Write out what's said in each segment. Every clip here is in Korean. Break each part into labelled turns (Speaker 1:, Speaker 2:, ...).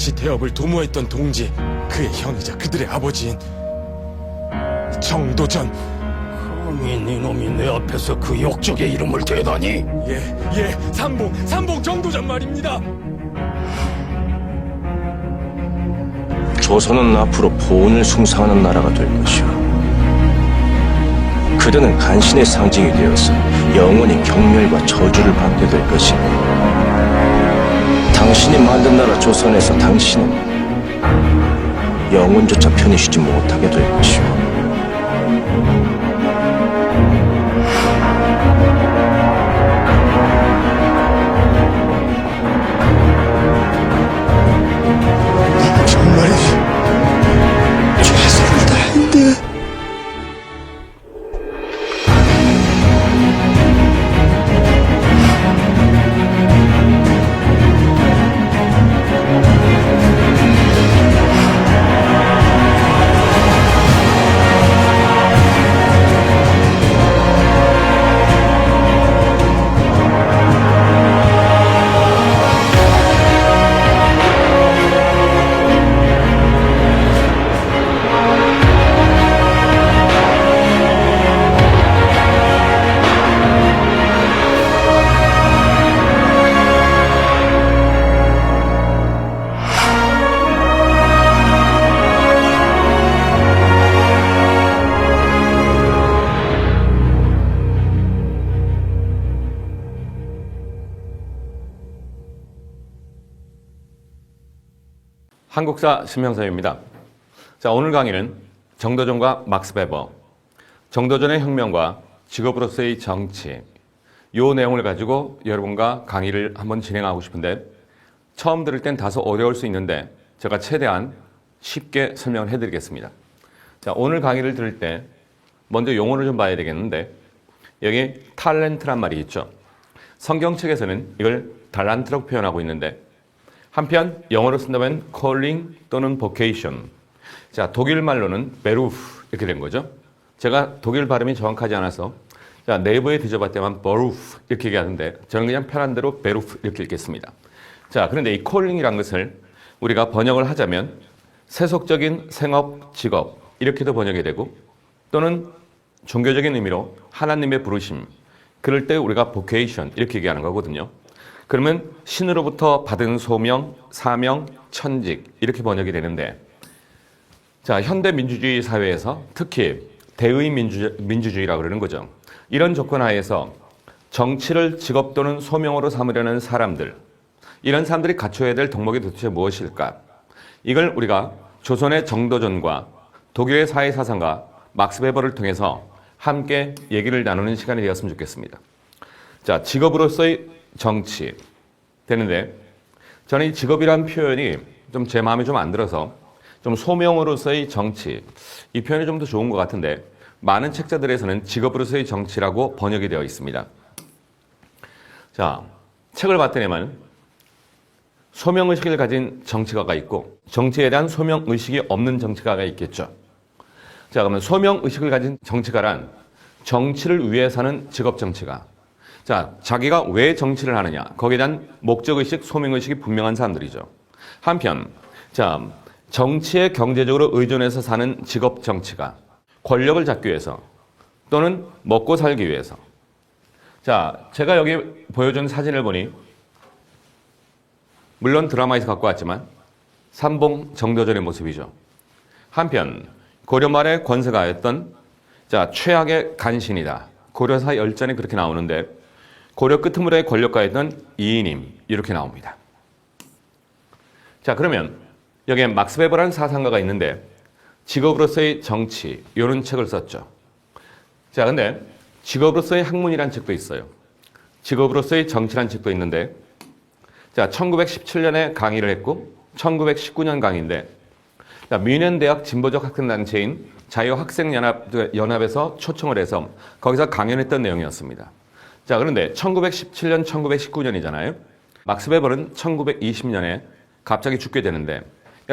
Speaker 1: 나치 대업을 도모했던 동지, 그의 형이자 그들의 아버지인 정도전.
Speaker 2: 감히 네놈이 내 앞에서 그 역적의 이름을 대다니.
Speaker 1: 예, 삼봉 정도전 말입니다.
Speaker 3: 조선은 앞으로 보온을 숭상하는 나라가 될 것이오. 그들은 간신의 상징이 되어서 영원히 경멸과 저주를 받게 될 것이니 당신이 만든 나라 조선에서 당신은 영혼조차 편히 쉬지 못하게 될 것이오.
Speaker 1: 정말이지. 최선을 다했는데.
Speaker 4: 한국사 신명사입니다. 자, 오늘 강의는 정도전과 막스 베버, 정도전의 혁명과 직업으로서의 정치, 요 내용을 가지고 여러분과 강의를 한번 진행하고 싶은데, 처음 들을 땐 다소 어려울 수 있는데 제가 최대한 쉽게 설명을 해드리겠습니다. 자, 오늘 강의를 들을 때 먼저 용어를 좀 봐야 되겠는데, 여기 탤런트란 말이 있죠. 성경책에서는 이걸 달란트라고 표현하고 있는데, 한편 영어로 쓴다면 calling 또는 vocation. 자, 독일 말로는 베루프 이렇게 된 거죠. 제가 독일 발음이 정확하지 않아서 자, 네이버에 뒤져봤더만 버루프 이렇게 얘기하는데 저는 그냥 편한 대로 베루프 이렇게 읽겠습니다. 자, 그런데 이 calling이라는 것을 우리가 번역을 하자면 세속적인 생업, 직업 이렇게도 번역이 되고, 또는 종교적인 의미로 하나님의 부르심, 그럴 때 우리가 vocation 이렇게 얘기하는 거거든요. 그러면 신으로부터 받은 소명, 사명, 천직 이렇게 번역이 되는데, 자, 현대 민주주의 사회에서 특히 대의 민주주의라고 그러는 거죠. 이런 조건 하에서 정치를 직업 또는 소명으로 삼으려는 사람들, 이런 사람들이 갖춰야 될 덕목이 도대체 무엇일까? 이걸 우리가 조선의 정도전과 독일의 사회사상가 막스 베버를 통해서 함께 얘기를 나누는 시간이 되었으면 좋겠습니다. 자, 직업으로서의 정치 되는데, 저는 이 직업이란 표현이 좀 제 마음에 좀 안 들어서 좀 소명으로서의 정치, 이 표현이 좀 더 좋은 것 같은데, 많은 책자들에서는 직업으로서의 정치라고 번역이 되어 있습니다. 자, 책을 봤더니만 소명의식을 가진 정치가가 있고 정치에 대한 소명의식이 없는 정치가가 있겠죠. 자, 그러면 소명의식을 가진 정치가란 정치를 위해 사는 직업정치가, 자, 자기가 왜 정치를 하느냐, 거기에 대한 목적의식, 소명의식이 분명한 사람들이죠. 한편, 자, 정치에 경제적으로 의존해서 사는 직업정치가 권력을 잡기 위해서 또는 먹고 살기 위해서. 자, 제가 여기 보여준 사진을 보니 물론 드라마에서 갖고 왔지만 삼봉 정도전의 모습이죠. 한편 고려 말의 권세가였던 자, 최악의 간신이다. 고려사 열전에 그렇게 나오는데, 고려 끄트물의 권력가였던 이인임 이렇게 나옵니다. 자, 그러면 여기에 막스 베버라는 사상가가 있는데 직업으로서의 정치 이런 책을 썼죠. 자, 근데 직업으로서의 학문이라는 책도 있어요. 직업으로서의 정치라는 책도 있는데, 자, 1917년에 강의를 했고 1919년 강의인데, 자, 뮌헨 대학 진보적 학생단체인 자유학생연합에서 초청을 해서 거기서 강연했던 내용이었습니다. 자, 그런데 1917년, 1919년이잖아요. 막스 베버는 1920년에 갑자기 죽게 되는데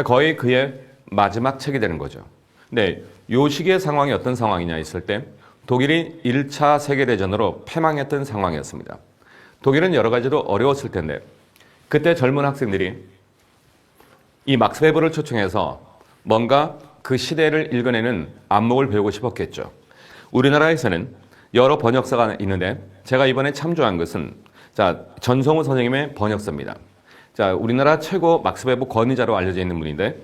Speaker 4: 거의 그의 마지막 책이 되는 거죠. 근데 요 시기의 상황이 어떤 상황이냐 했을 때 독일이 1차 세계대전으로 패망했던 상황이었습니다. 독일은 여러 가지로 어려웠을 텐데 그때 젊은 학생들이 이 막스 베버를 초청해서 뭔가 그 시대를 읽어내는 안목을 배우고 싶었겠죠. 우리나라에서는 여러 번역서가 있는데 제가 이번에 참조한 것은 전성우 선생님의 번역서입니다. 우리나라 최고 막스 베버 권위자로 알려져 있는 분인데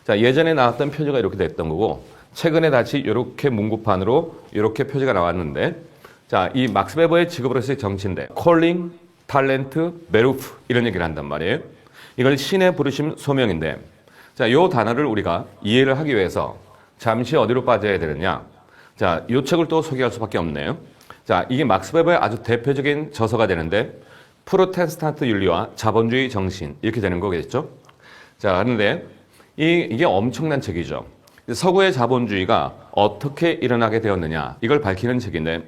Speaker 4: 예전에 나왔던 표지가 이렇게 됐던 거고 최근에 다시 이렇게 문구판으로 이렇게 표지가 나왔는데 이 막스 베버의 직업으로서의 정치인데 콜링, 탤런트, 베루프 이런 얘기를 한단 말이에요. 이걸 신의 부르심 소명인데 이 단어를 우리가 이해를 하기 위해서 잠시 어디로 빠져야 되느냐. 이 책을 또 소개할 수밖에 없네요. 이게 막스 베버의 아주 대표적인 저서가 되는데 프로테스탄트 윤리와 자본주의 정신 이렇게 되는 거겠죠. 그런데 이게 엄청난 책이죠. 서구의 자본주의가 어떻게 일어나게 되었느냐 이걸 밝히는 책인데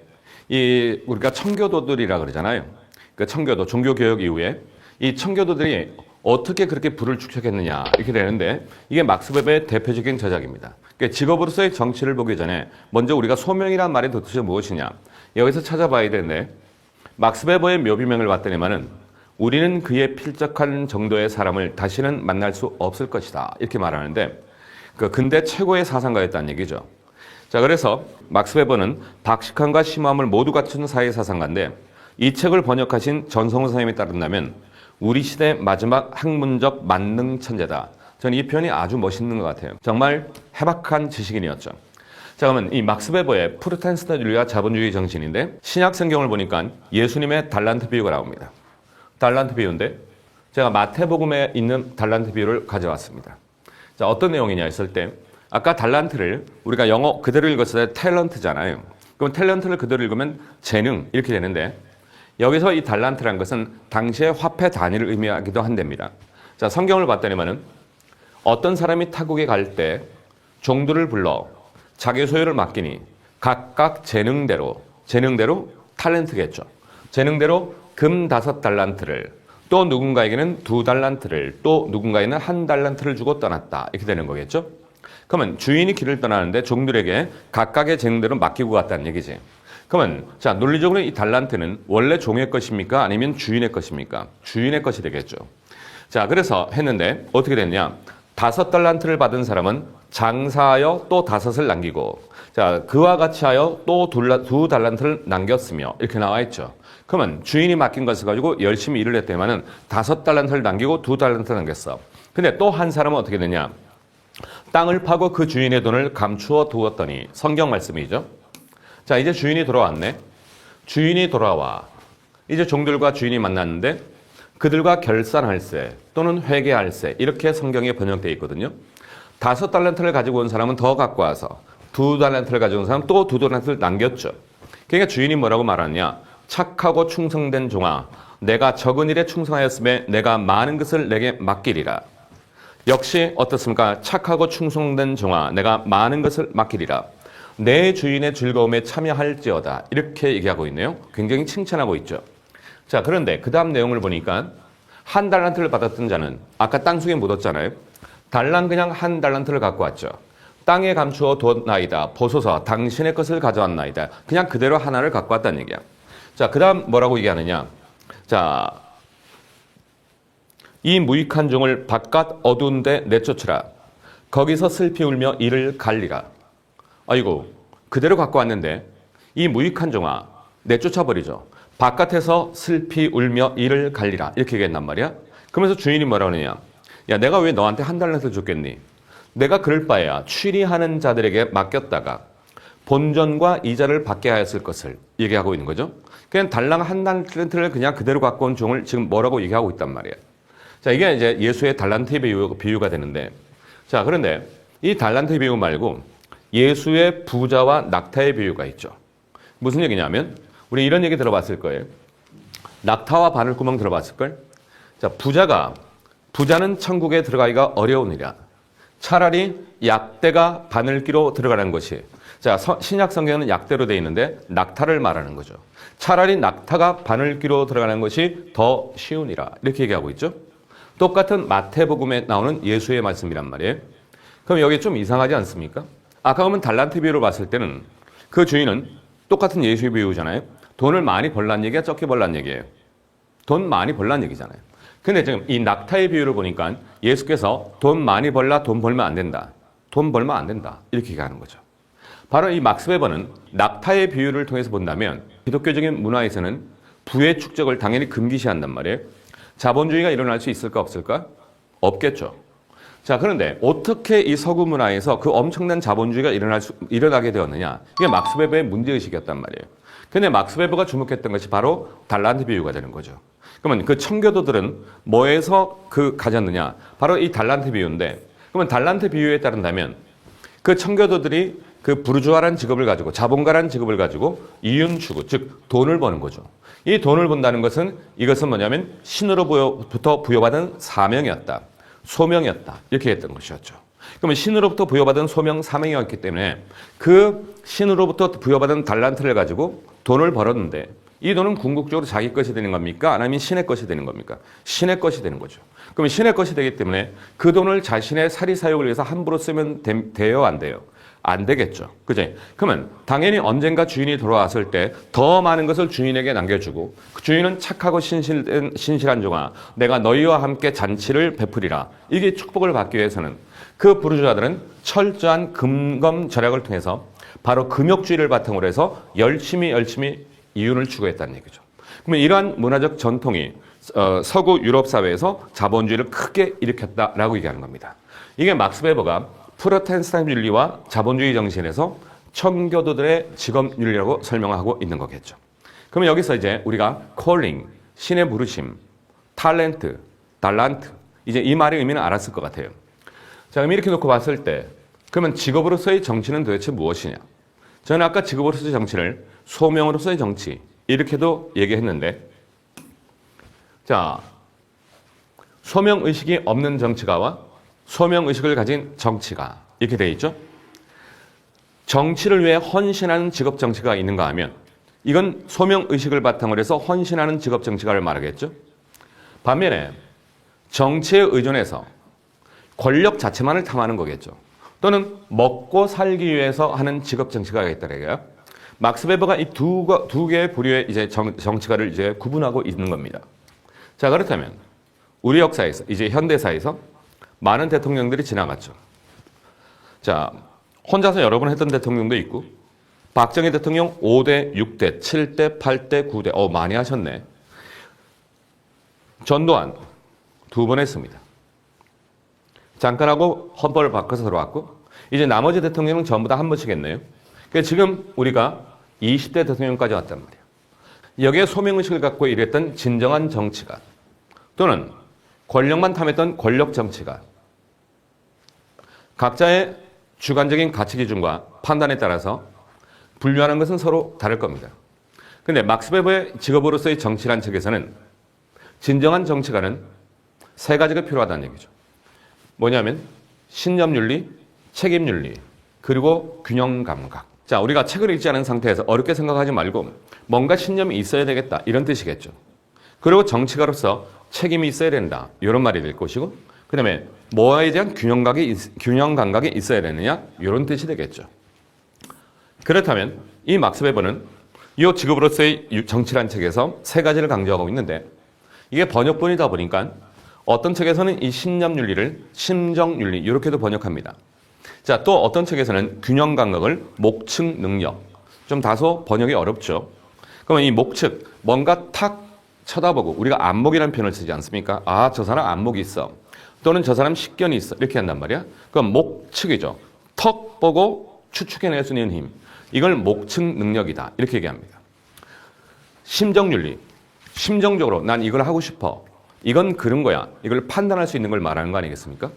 Speaker 4: 우리가 청교도들이라 그러잖아요. 그 청교도 종교개혁 이후에 이 청교도들이 어떻게 그렇게 부를 축적했느냐 이렇게 되는데 이게 막스 베버의 대표적인 저작입니다. 그러니까 직업으로서의 정치를 보기 전에 먼저 우리가 소명이란 말이 도대체 무엇이냐 여기서 찾아봐야 되는데 막스 베버의 묘비명을 봤더니만은 우리는 그의 필적한 정도의 사람을 다시는 만날 수 없을 것이다 이렇게 말하는데 그 근대 최고의 사상가였다는 얘기죠. 그래서 막스 베버는 박식함과 심함을 모두 갖춘 사회 사상가인데 이 책을 번역하신 전성우 선생님에 따른다면 우리 시대 마지막 학문적 만능 천재다. 저는 이 표현이 아주 멋있는 것 같아요. 정말 해박한 지식인이었죠. 그러면 이 막스 베버의 프로테스탄트 윤리와 자본주의 정신인데 신약 성경을 보니까 예수님의 달란트 비유가 나옵니다. 달란트 비유인데 제가 마태복음에 있는 달란트 비유를 가져왔습니다. 어떤 내용이냐 했을 때 아까 달란트를 우리가 영어 그대로 읽었을 때 탤런트잖아요. 그럼 탤런트를 그대로 읽으면 재능 이렇게 되는데 여기서 이 달란트라는 것은 당시의 화폐 단위를 의미하기도 한답니다. 성경을 봤더니만은 어떤 사람이 타국에 갈 때 종들을 불러 자기 소유를 맡기니 각각 재능대로 탤런트겠죠. 재능대로 금 5달란트를 또 누군가에게는 2달란트를 또 누군가에는 1달란트를 주고 떠났다 이렇게 되는 거겠죠. 그러면 주인이 길을 떠나는데 종들에게 각각의 재능대로 맡기고 갔다는 얘기지. 그러면 논리적으로 이 달란트는 원래 종의 것입니까? 아니면 주인의 것입니까? 주인의 것이 되겠죠. 그래서 했는데 어떻게 됐냐? 5달란트를 받은 사람은 장사하여 또 5을 남기고 그와 같이 하여 또 2달란트를 남겼으며 이렇게 나와 있죠. 그러면 주인이 맡긴 것을 가지고 열심히 일을 했더니만은 5달란트를 남기고 2달란트를 남겼어. 근데 또 한 사람은 어떻게 되냐? 땅을 파고 그 주인의 돈을 감추어 두었더니 성경 말씀이죠. 이제 주인이 돌아왔네. 주인이 돌아와. 이제 종들과 주인이 만났는데 그들과 결산할세 또는 회개할세 이렇게 성경에 번역되어 있거든요. 5달란트를 가지고 온 사람은 더 갖고 와서 2달란트를 가지고 온 사람은 또 2달란트를 남겼죠. 그러니까 주인이 뭐라고 말하느냐. 착하고 충성된 종아 내가 적은 일에 충성하였음에 내가 많은 것을 내게 맡기리라. 역시 어떻습니까? 착하고 충성된 종아 내가 많은 것을 맡기리라. 내 주인의 즐거움에 참여할지어다 이렇게 얘기하고 있네요. 굉장히 칭찬하고 있죠. 그런데 그 다음 내용을 보니까 1달란트를 받았던 자는 아까 땅속에 묻었잖아요. 달랑 그냥 1달란트를 갖고 왔죠. 땅에 감추어 뒀나이다. 보소서 당신의 것을 가져왔나이다. 그냥 그대로 하나를 갖고 왔다는 얘기야. 그 다음 뭐라고 얘기하느냐. 이 무익한 종을 바깥 어두운 데 내쫓으라. 거기서 슬피 울며 이를 갈리라. 아이고 그대로 갖고 왔는데 이 무익한 종아 내쫓아버리죠. 바깥에서 슬피 울며 이를 갈리라 이렇게 얘기했단 말이야. 그러면서 주인이 뭐라 그러냐. 야 내가 왜 너한테 1달란트를 줬겠니. 내가 그럴 바에야 취리하는 자들에게 맡겼다가 본전과 이자를 받게 하였을 것을 얘기하고 있는 거죠. 그냥 달랑 1달란트를 그냥 그대로 갖고 온 종을 지금 뭐라고 얘기하고 있단 말이야. 이게 이제 예수의 달란트의 비유가 되는데 그런데 이 달란트의 비유 말고 예수의 부자와 낙타의 비유가 있죠. 무슨 얘기냐면 우리 이런 얘기 들어봤을 거예요. 낙타와 바늘구멍 들어봤을걸? 부자는 천국에 들어가기가 어려우니라. 차라리 약대가 바늘기로 들어가는 것이 신약 성경은 약대로 되어 있는데 낙타를 말하는 거죠. 차라리 낙타가 바늘기로 들어가는 것이 더 쉬우니라 이렇게 얘기하고 있죠. 똑같은 마태복음에 나오는 예수의 말씀이란 말이에요. 그럼 여기 좀 이상하지 않습니까? 아까 보면 달란트 비유를 봤을 때는 그 주인은 똑같은 예수의 비유잖아요. 돈을 많이 벌란 얘기야 적게 벌란 얘기예요. 돈 많이 벌란 얘기잖아요. 근데 지금 이 낙타의 비유를 보니까 예수께서 돈 많이 벌라 돈 벌면 안 된다. 돈 벌면 안 된다. 이렇게 얘기하는 거죠. 바로 이 막스 베버는 낙타의 비유를 통해서 본다면 기독교적인 문화에서는 부의 축적을 당연히 금기시한단 말이에요. 자본주의가 일어날 수 있을까 없을까? 없겠죠. 자, 그런데 어떻게 이 서구 문화에서 그 엄청난 자본주의가 일어나게 되었느냐? 이게 막스 베버의 문제의식이었단 말이에요. 근데 막스 베버가 주목했던 것이 바로 달란트 비유가 되는 거죠. 그러면 그 청교도들은 뭐에서 가졌느냐? 바로 이 달란트 비유인데, 그러면 달란트 비유에 따른다면 그 청교도들이 그 부르주아란 직업을 가지고 자본가란 직업을 가지고 이윤 추구, 즉 돈을 버는 거죠. 이 돈을 번다는 것은 이것은 뭐냐면 신으로부터 부여받은 사명이었다. 소명이었다. 이렇게 했던 것이었죠. 그러면 신으로부터 부여받은 소명, 사명이었기 때문에 그 신으로부터 부여받은 달란트를 가지고 돈을 벌었는데 이 돈은 궁극적으로 자기 것이 되는 겁니까? 아니면 신의 것이 되는 겁니까? 신의 것이 되는 거죠. 그러면 신의 것이 되기 때문에 그 돈을 자신의 사리 사욕을 위해서 함부로 쓰면 돼요? 안 돼요? 안 되겠죠. 그죠? 그러면 당연히 언젠가 주인이 돌아왔을 때 더 많은 것을 주인에게 남겨주고 그 주인은 착하고 신실한 종아 내가 너희와 함께 잔치를 베풀이라. 이게 축복을 받기 위해서는 그 부르주아들은 철저한 금검 절약을 통해서 바로 금욕주의를 바탕으로 해서 열심히 이윤을 추구했다는 얘기죠. 그러면 이러한 문화적 전통이 서구 유럽 사회에서 자본주의를 크게 일으켰다라고 얘기하는 겁니다. 이게 막스 베버가 프로테스탄 윤리와 자본주의 정신에서 청교도들의 직업 윤리라고 설명하고 있는 거겠죠. 그러면 여기서 이제 우리가 calling, 신의 부르심, 탤런트, 달란트, 이제 이 말의 의미는 알았을 것 같아요. 자, 그럼 이렇게 놓고 봤을 때 그러면 직업으로서의 정치는 도대체 무엇이냐? 저는 아까 직업으로서의 정치를 소명으로서의 정치 이렇게도 얘기했는데, 자, 소명의식이 없는 정치가와 소명의식을 가진 정치가 이렇게 되어 있죠. 정치를 위해 헌신하는 직업 정치가 있는가 하면 이건 소명의식을 바탕으로 해서 헌신하는 직업 정치가를 말하겠죠. 반면에 정치에 의존해서 권력 자체만을 탐하는 거겠죠. 또는 먹고 살기 위해서 하는 직업 정치가가 있다는 얘기예요. 막스 베버가 이 두 개의 부류의 이제 정치가를 이제 구분하고 있는 겁니다. 자, 그렇다면 우리 역사에서 이제 현대사에서 많은 대통령들이 지나갔죠. 자, 혼자서 여러 번 했던 대통령도 있고 박정희 대통령 5대, 6대, 7대, 8대, 9대 많이 하셨네. 전두환 2번 했습니다. 잠깐 하고 헌법을 바꿔서 들어왔고 이제 나머지 대통령은 전부 다 한 번씩 했네요. 그러니까 지금 우리가 20대 대통령까지 왔단 말이에요. 여기에 소명의식을 갖고 일했던 진정한 정치가 또는 권력만 탐했던 권력 정치가 각자의 주관적인 가치 기준과 판단에 따라서 분류하는 것은 서로 다를 겁니다. 근데 막스 베버의 직업으로서의 정치란 책에서는 진정한 정치가는 세 가지가 필요하다는 얘기죠. 뭐냐면 신념윤리, 책임윤리, 그리고 균형감각. 자, 우리가 책을 읽지 않은 상태에서 어렵게 생각하지 말고 뭔가 신념이 있어야 되겠다 이런 뜻이겠죠. 그리고 정치가로서 책임이 있어야 된다 이런 말이 될 것이고 그 다음에 뭐에 대한 균형감각이 있어야 되느냐 이런 뜻이 되겠죠. 그렇다면 이 막스 베버는 이 직업으로서의 정치란 책에서 세 가지를 강조하고 있는데 이게 번역본이다 보니까 어떤 책에서는 이 신념윤리를 심정윤리 이렇게도 번역합니다. 자, 또 어떤 책에서는 균형감각을 목측 능력, 좀 다소 번역이 어렵죠. 그러면 이 목측, 뭔가 탁 쳐다보고 우리가 안목이라는 표현을 쓰지 않습니까? 아, 저 사람 안목이 있어. 또는 저 사람 식견이 있어. 이렇게 한단 말이야. 그럼 목측이죠. 턱 보고 추측해낼 수 있는 힘. 이걸 목측 능력이다. 이렇게 얘기합니다. 심정윤리. 심정적으로 난 이걸 하고 싶어. 이건 그런 거야. 이걸 판단할 수 있는 걸 말하는 거 아니겠습니까?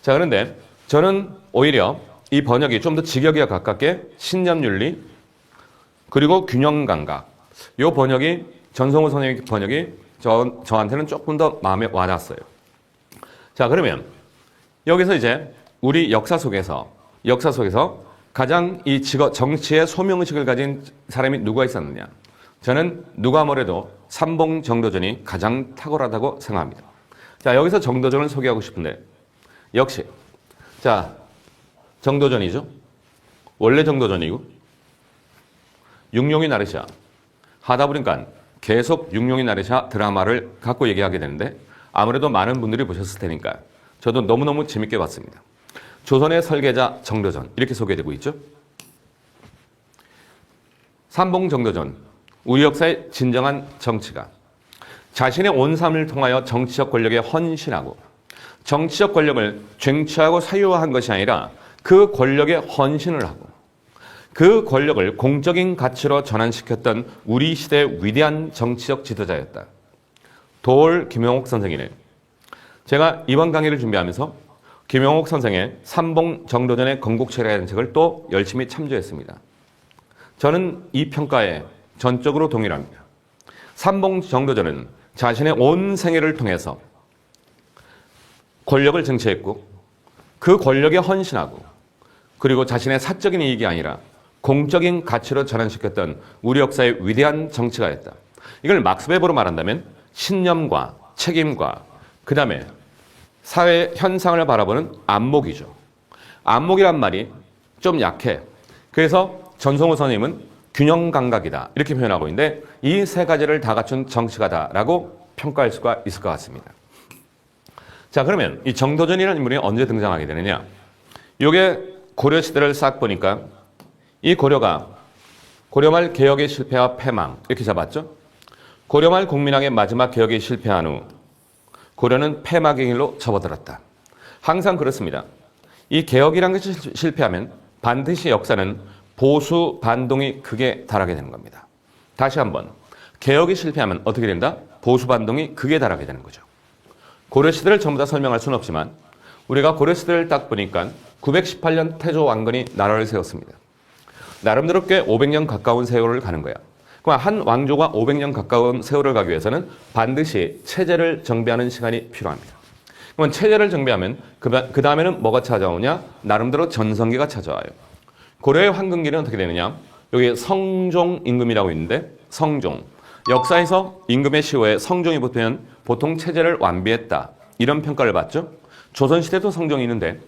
Speaker 4: 자, 그런데 저는 오히려 이 번역이 좀 더 직역에 가깝게 신념윤리 그리고 균형감각. 이 번역이 전성우 선생님 번역이 저한테는 조금 더 마음에 와닿았어요. 자, 그러면 여기서 이제 우리 역사 속에서 가장 이 정치의 소명의식을 가진 사람이 누가 있었느냐? 저는 누가 뭐래도 삼봉 정도전이 가장 탁월하다고 생각합니다. 자, 여기서 정도전을 소개하고 싶은데 역시 자, 정도전이죠. 원래 정도전이고 육룡이 나르샤 하다 보니까 계속 육룡이 나르샤 드라마를 갖고 얘기하게 되는데 아무래도 많은 분들이 보셨을 테니까 저도 너무너무 재밌게 봤습니다. 조선의 설계자 정도전 이렇게 소개되고 있죠. 삼봉 정도전, 우리 역사의 진정한 정치가 자신의 온 삶을 통하여 정치적 권력에 헌신하고 정치적 권력을 쟁취하고 사유화한 것이 아니라 그 권력에 헌신을 하고 그 권력을 공적인 가치로 전환시켰던 우리 시대의 위대한 정치적 지도자였다. 도올 김영옥 선생이네. 제가 이번 강의를 준비하면서 김영옥 선생의 삼봉 정도전의 건국체라는 책을 또 열심히 참조했습니다. 저는 이 평가에 전적으로 동일합니다. 삼봉 정도전은 자신의 온 생애를 통해서 권력을 쟁취했고 그 권력에 헌신하고 그리고 자신의 사적인 이익이 아니라 공적인 가치로 전환시켰던 우리 역사의 위대한 정치가였다. 이걸 막스 베버로 말한다면 신념과 책임과 그 다음에 사회 현상을 바라보는 안목이죠. 안목이란 말이 좀 약해. 그래서 전성호 선생님은 균형 감각이다 이렇게 표현하고 있는데 이 세 가지를 다 갖춘 정치가다라고 평가할 수가 있을 것 같습니다. 자, 그러면 이 정도전이라는 인물이 언제 등장하게 되느냐? 이게 고려 시대를 싹 보니까 이 고려가 고려말 개혁의 실패와 패망 이렇게 잡았죠. 고려말 국민왕의 마지막 개혁이 실패한 후 고려는 패막의 길로 접어들었다. 항상 그렇습니다. 이 개혁이라는 것이 실패하면 반드시 역사는 보수 반동이 극에 달하게 되는 겁니다. 다시 한번 개혁이 실패하면 어떻게 된다? 보수 반동이 극에 달하게 되는 거죠. 고려 시대를 전부 다 설명할 수는 없지만 우리가 고려 시대를 딱 보니까 918년 태조 왕건이 나라를 세웠습니다. 나름대로 꽤 500년 가까운 세월을 가는 거야. 그럼 한 왕조가 500년 가까운 세월을 가기 위해서는 반드시 체제를 정비하는 시간이 필요합니다. 그러면 체제를 정비하면 그 다음에는 뭐가 찾아오냐? 나름대로 전성기가 찾아와요. 고려의 황금기는 어떻게 되느냐? 여기 성종 임금이라고 있는데 성종. 역사에서 임금의 시호에 성종이 붙으면 보통 체제를 완비했다. 이런 평가를 받죠. 조선시대도 성종이 있는데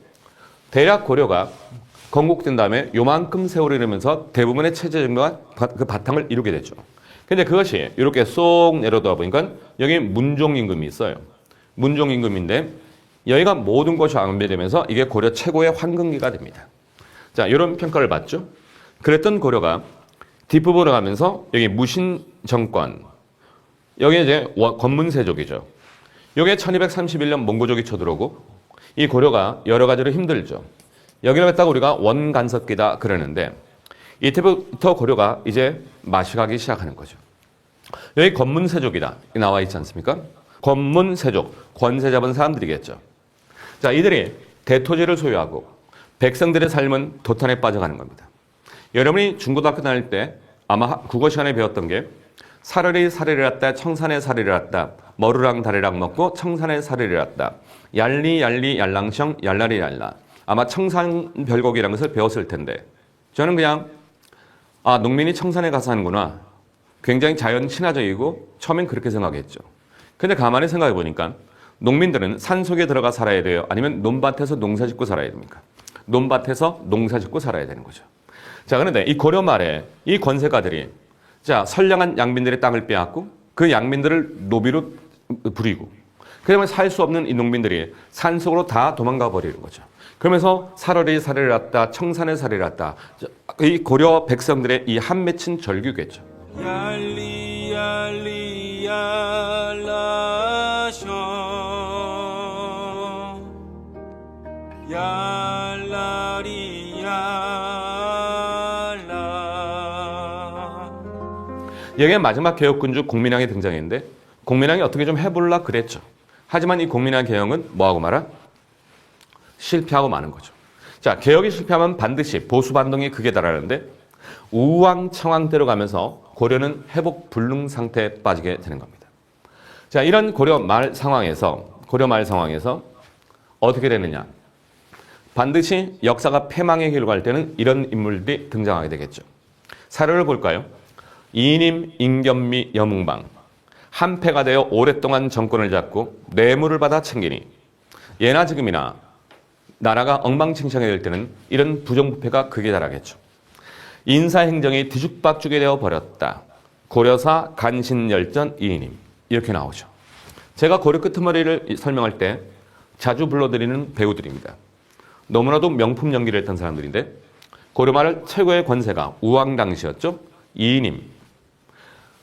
Speaker 4: 대략 고려가 건국된 다음에 요만큼 세월이 이르면서 대부분의 체제 정도가 그 바탕을 이루게 됐죠. 근데 그것이 이렇게 쏙 내려다 보니까 여기 문종 임금이 있어요. 문종 임금인데 여기가 모든 것이 완비되면서 이게 고려 최고의 황금기가 됩니다. 자, 이런 평가를 받죠. 그랬던 고려가 뒷부분으로 가면서 여기 무신 정권, 여기 이제 권문세족이죠. 이게 1231년 몽고족이 쳐들어오고 이 고려가 여러 가지로 힘들죠. 여기를 갖다가 우리가 원간섭기다 그러는데 이때부터 고려가 이제 마시가기 시작하는 거죠. 여기 권문세족이다 나와 있지 않습니까? 권문세족, 권세 잡은 사람들이겠죠. 자, 이들이 대토지를 소유하고 백성들의 삶은 도탄에 빠져가는 겁니다. 여러분이 중고등학교 다닐 때 아마 국어 시간에 배웠던 게 사르리 사리를 왔다, 청산에 사리를 왔다, 머루랑 다리랑 먹고 청산에 사리를 왔다, 얄리 얄리 얄랑청 얄라리 얄라. 아마 청산별곡이라는 것을 배웠을 텐데 저는 그냥 농민이 청산에 가서 하는구나. 굉장히 자연 친화적이고 처음엔 그렇게 생각했죠. 근데 가만히 생각해 보니까 농민들은 산속에 들어가 살아야 돼요? 아니면 논밭에서 농사 짓고 살아야 됩니까? 논밭에서 농사 짓고 살아야 되는 거죠. 자, 그런데 이 고려 말에 이 권세가들이 자, 선량한 양민들의 땅을 빼앗고 그 양민들을 노비로 부리고 그러면 살 수 없는 이 농민들이 산속으로 다 도망가 버리는 거죠. 그러면서 사러리 사리를 왔다, 청산에 사리를 왔다. 이 고려 백성들의 이 한 맺힌 절규겠죠.
Speaker 5: 얄리 얄리 얄라셔 얄라리 얄라.
Speaker 4: 여기에 마지막 개혁군주 공민왕이 등장했는데 공민왕이 어떻게 좀 해볼라 그랬죠. 하지만 이 공민왕 개혁은 뭐하고 말아? 실패하고 마는 거죠. 자, 개혁이 실패하면 반드시 보수 반동이 극에 달하는데 우왕청왕대로 가면서 고려는 회복 불능 상태에 빠지게 되는 겁니다. 자, 이런 고려 말 상황에서 어떻게 되느냐? 반드시 역사가 패망의 길로 갈 때는 이런 인물들이 등장하게 되겠죠. 사례를 볼까요? 이님, 인견미, 여뭉방. 한패가 되어 오랫동안 정권을 잡고 뇌물을 받아 챙기니 예나 지금이나 나라가 엉망진창이 될 때는 이런 부정부패가 극에 달하겠죠. 인사행정이 뒤죽박죽이 되어 버렸다. 고려사 간신열전 이인임 이렇게 나오죠. 제가 고려 끄트머리를 설명할 때 자주 불러드리는 배우들입니다. 너무나도 명품 연기를 했던 사람들인데 고려말 최고의 권세가 우왕 당시였죠. 이인임.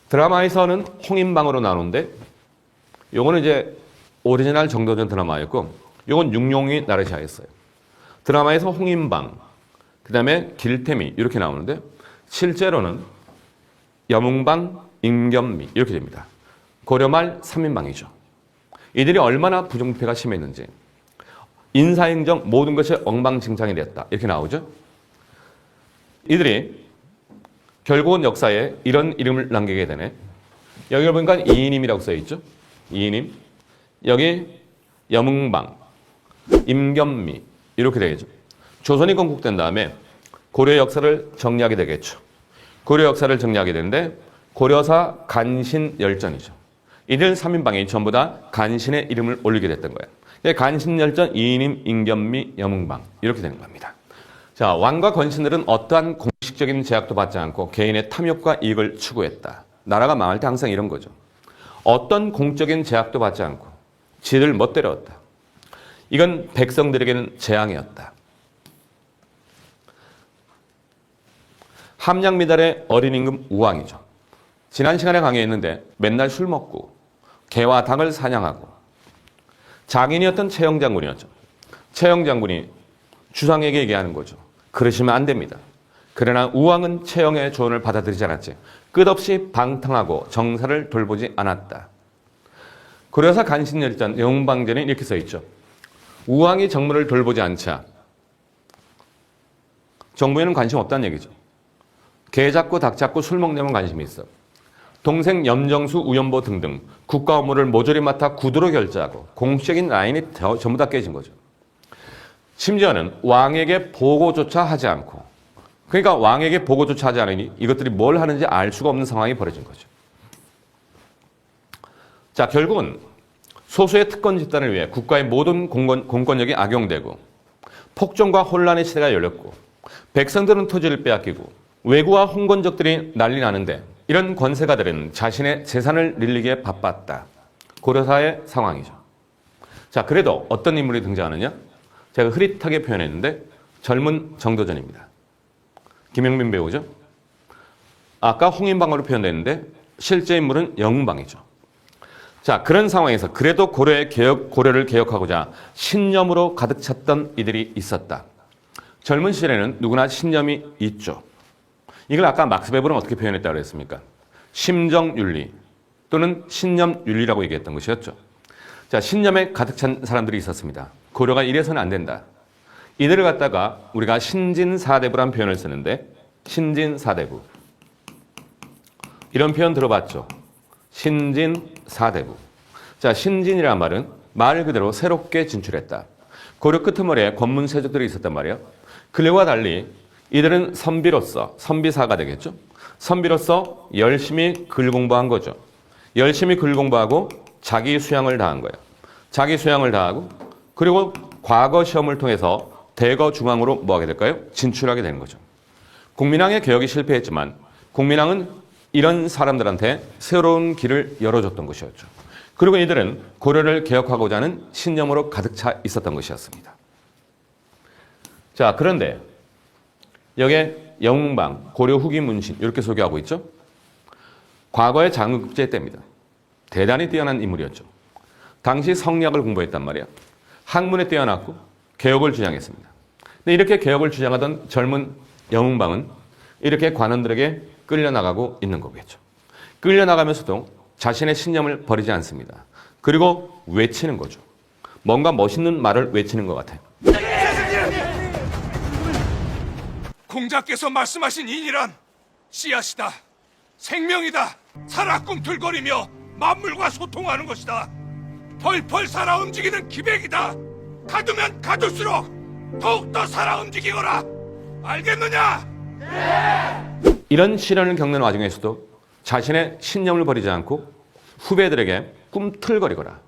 Speaker 4: 드라마에서는 홍인방으로 나오는데 요거는 이제 오리지널 정도전 드라마였고 요건 육룡이 나르샤였어요. 드라마에서 홍인방, 그 다음에 길태미 이렇게 나오는데 실제로는 여뭉방, 임겸미 이렇게 됩니다. 고려말 3인방이죠. 이들이 얼마나 부정부패가 심했는지 인사행정 모든 것이 엉망진창이 됐다 이렇게 나오죠. 이들이 결국은 역사에 이런 이름을 남기게 되네. 여기 보니까 이인임이라고 써있죠. 이인임. 여기 여뭉방, 임겸미 이렇게 되겠죠. 조선이 건국된 다음에 고려 역사를 정리하게 되겠죠. 고려 역사를 정리하게 되는데 고려사 간신열전이죠. 이들 3인방이 전부 다 간신의 이름을 올리게 됐던 거예요. 간신열전, 이인임, 임겸미, 여뭉방 이렇게 되는 겁니다. 자, 왕과 권신들은 어떠한 공식적인 제약도 받지 않고 개인의 탐욕과 이익을 추구했다. 나라가 망할 때 항상 이런 거죠. 어떤 공적인 제약도 받지 않고 지들 멋대로 했다. 이건 백성들에게는 재앙이었다. 함량미달의 어린 임금 우왕이죠. 지난 시간에 강의했는데 맨날 술 먹고 개와 닭을 사냥하고 장인이었던 최영 장군이었죠. 최영 장군이 주상에게 얘기하는 거죠. 그러시면 안 됩니다. 그러나 우왕은 최영의 조언을 받아들이지 않았지. 끝없이 방탕하고 정사를 돌보지 않았다. 고려사 간신열전 영웅방전에 이렇게 써있죠. 우왕이 정무를 돌보지 않자 정부에는 관심 없다는 얘기죠. 개 잡고 닭 잡고 술 먹냐면 관심이 있어. 동생 염정수, 우연보 등등 국가 업무를 모조리 맡아 구두로 결제하고 공식적인 라인이 전부 다 깨진 거죠. 심지어는 왕에게 보고조차 하지 않고, 그러니까 왕에게 보고조차 하지 않으니 이것들이 뭘 하는지 알 수가 없는 상황이 벌어진 거죠. 자, 결국은 소수의 특권 집단을 위해 국가의 모든 공권력이 악용되고 폭정과 혼란의 시대가 열렸고 백성들은 토지를 빼앗기고 외구와 홍건적들이 난리 나는데 이런 권세가들은 자신의 재산을 늘리기에 바빴다. 고려사의 상황이죠. 자, 그래도 어떤 인물이 등장하느냐? 제가 흐릿하게 표현했는데 젊은 정도전입니다. 김영민 배우죠. 아까 홍인방으로 표현됐는데 실제 인물은 영웅방이죠. 자, 그런 상황에서 그래도 고려를 개혁하고자 신념으로 가득 찼던 이들이 있었다. 젊은 시절에는 누구나 신념이 있죠. 이걸 아까 막스 베버는 어떻게 표현했다고 그랬습니까? 심정윤리 또는 신념윤리라고 얘기했던 것이었죠. 자, 신념에 가득 찬 사람들이 있었습니다. 고려가 이래서는 안 된다. 이들을 갖다가 우리가 신진사대부란 표현을 쓰는데 신진사대부 이런 표현 들어봤죠? 신진사대부. 자, 신진이라는 말은 말 그대로 새롭게 진출했다. 고려 끄트머리에 권문 세족들이 있었단 말이에요. 근래와 달리 이들은 선비사가 되겠죠. 선비로서 열심히 글 공부한 거죠. 열심히 글 공부하고 자기 수양을 다한 거예요. 자기 수양을 다하고 그리고 과거 시험을 통해서 대거 중앙으로 뭐 하게 될까요? 진출하게 되는 거죠. 국민왕의 개혁이 실패했지만 국민왕은 이런 사람들한테 새로운 길을 열어줬던 것이었죠. 그리고 이들은 고려를 개혁하고자 하는 신념으로 가득 차 있었던 것이었습니다. 자, 그런데 여기에 영웅방, 고려 후기 문신 이렇게 소개하고 있죠. 과거의 장국제 때입니다. 대단히 뛰어난 인물이었죠. 당시 성리학을 공부했단 말이에요. 학문에 뛰어났고 개혁을 주장했습니다. 근데 이렇게 개혁을 주장하던 젊은 영웅방은 이렇게 관원들에게 끌려나가고 있는 거겠죠. 끌려나가면서도 자신의 신념을 버리지 않습니다. 그리고 외치는 거죠. 뭔가 멋있는 말을 외치는 것 같아요.
Speaker 5: 공자께서 말씀하신 인이란 씨앗이다, 생명이다, 살아 꿈틀거리며 만물과 소통하는 것이다. 펄펄 살아 움직이는 기백이다. 가두면 가둘수록 더욱더 살아 움직이거라. 알겠느냐?
Speaker 4: 이런 시련을 겪는 와중에서도 자신의 신념을 버리지 않고 후배들에게 꿈틀거리거라.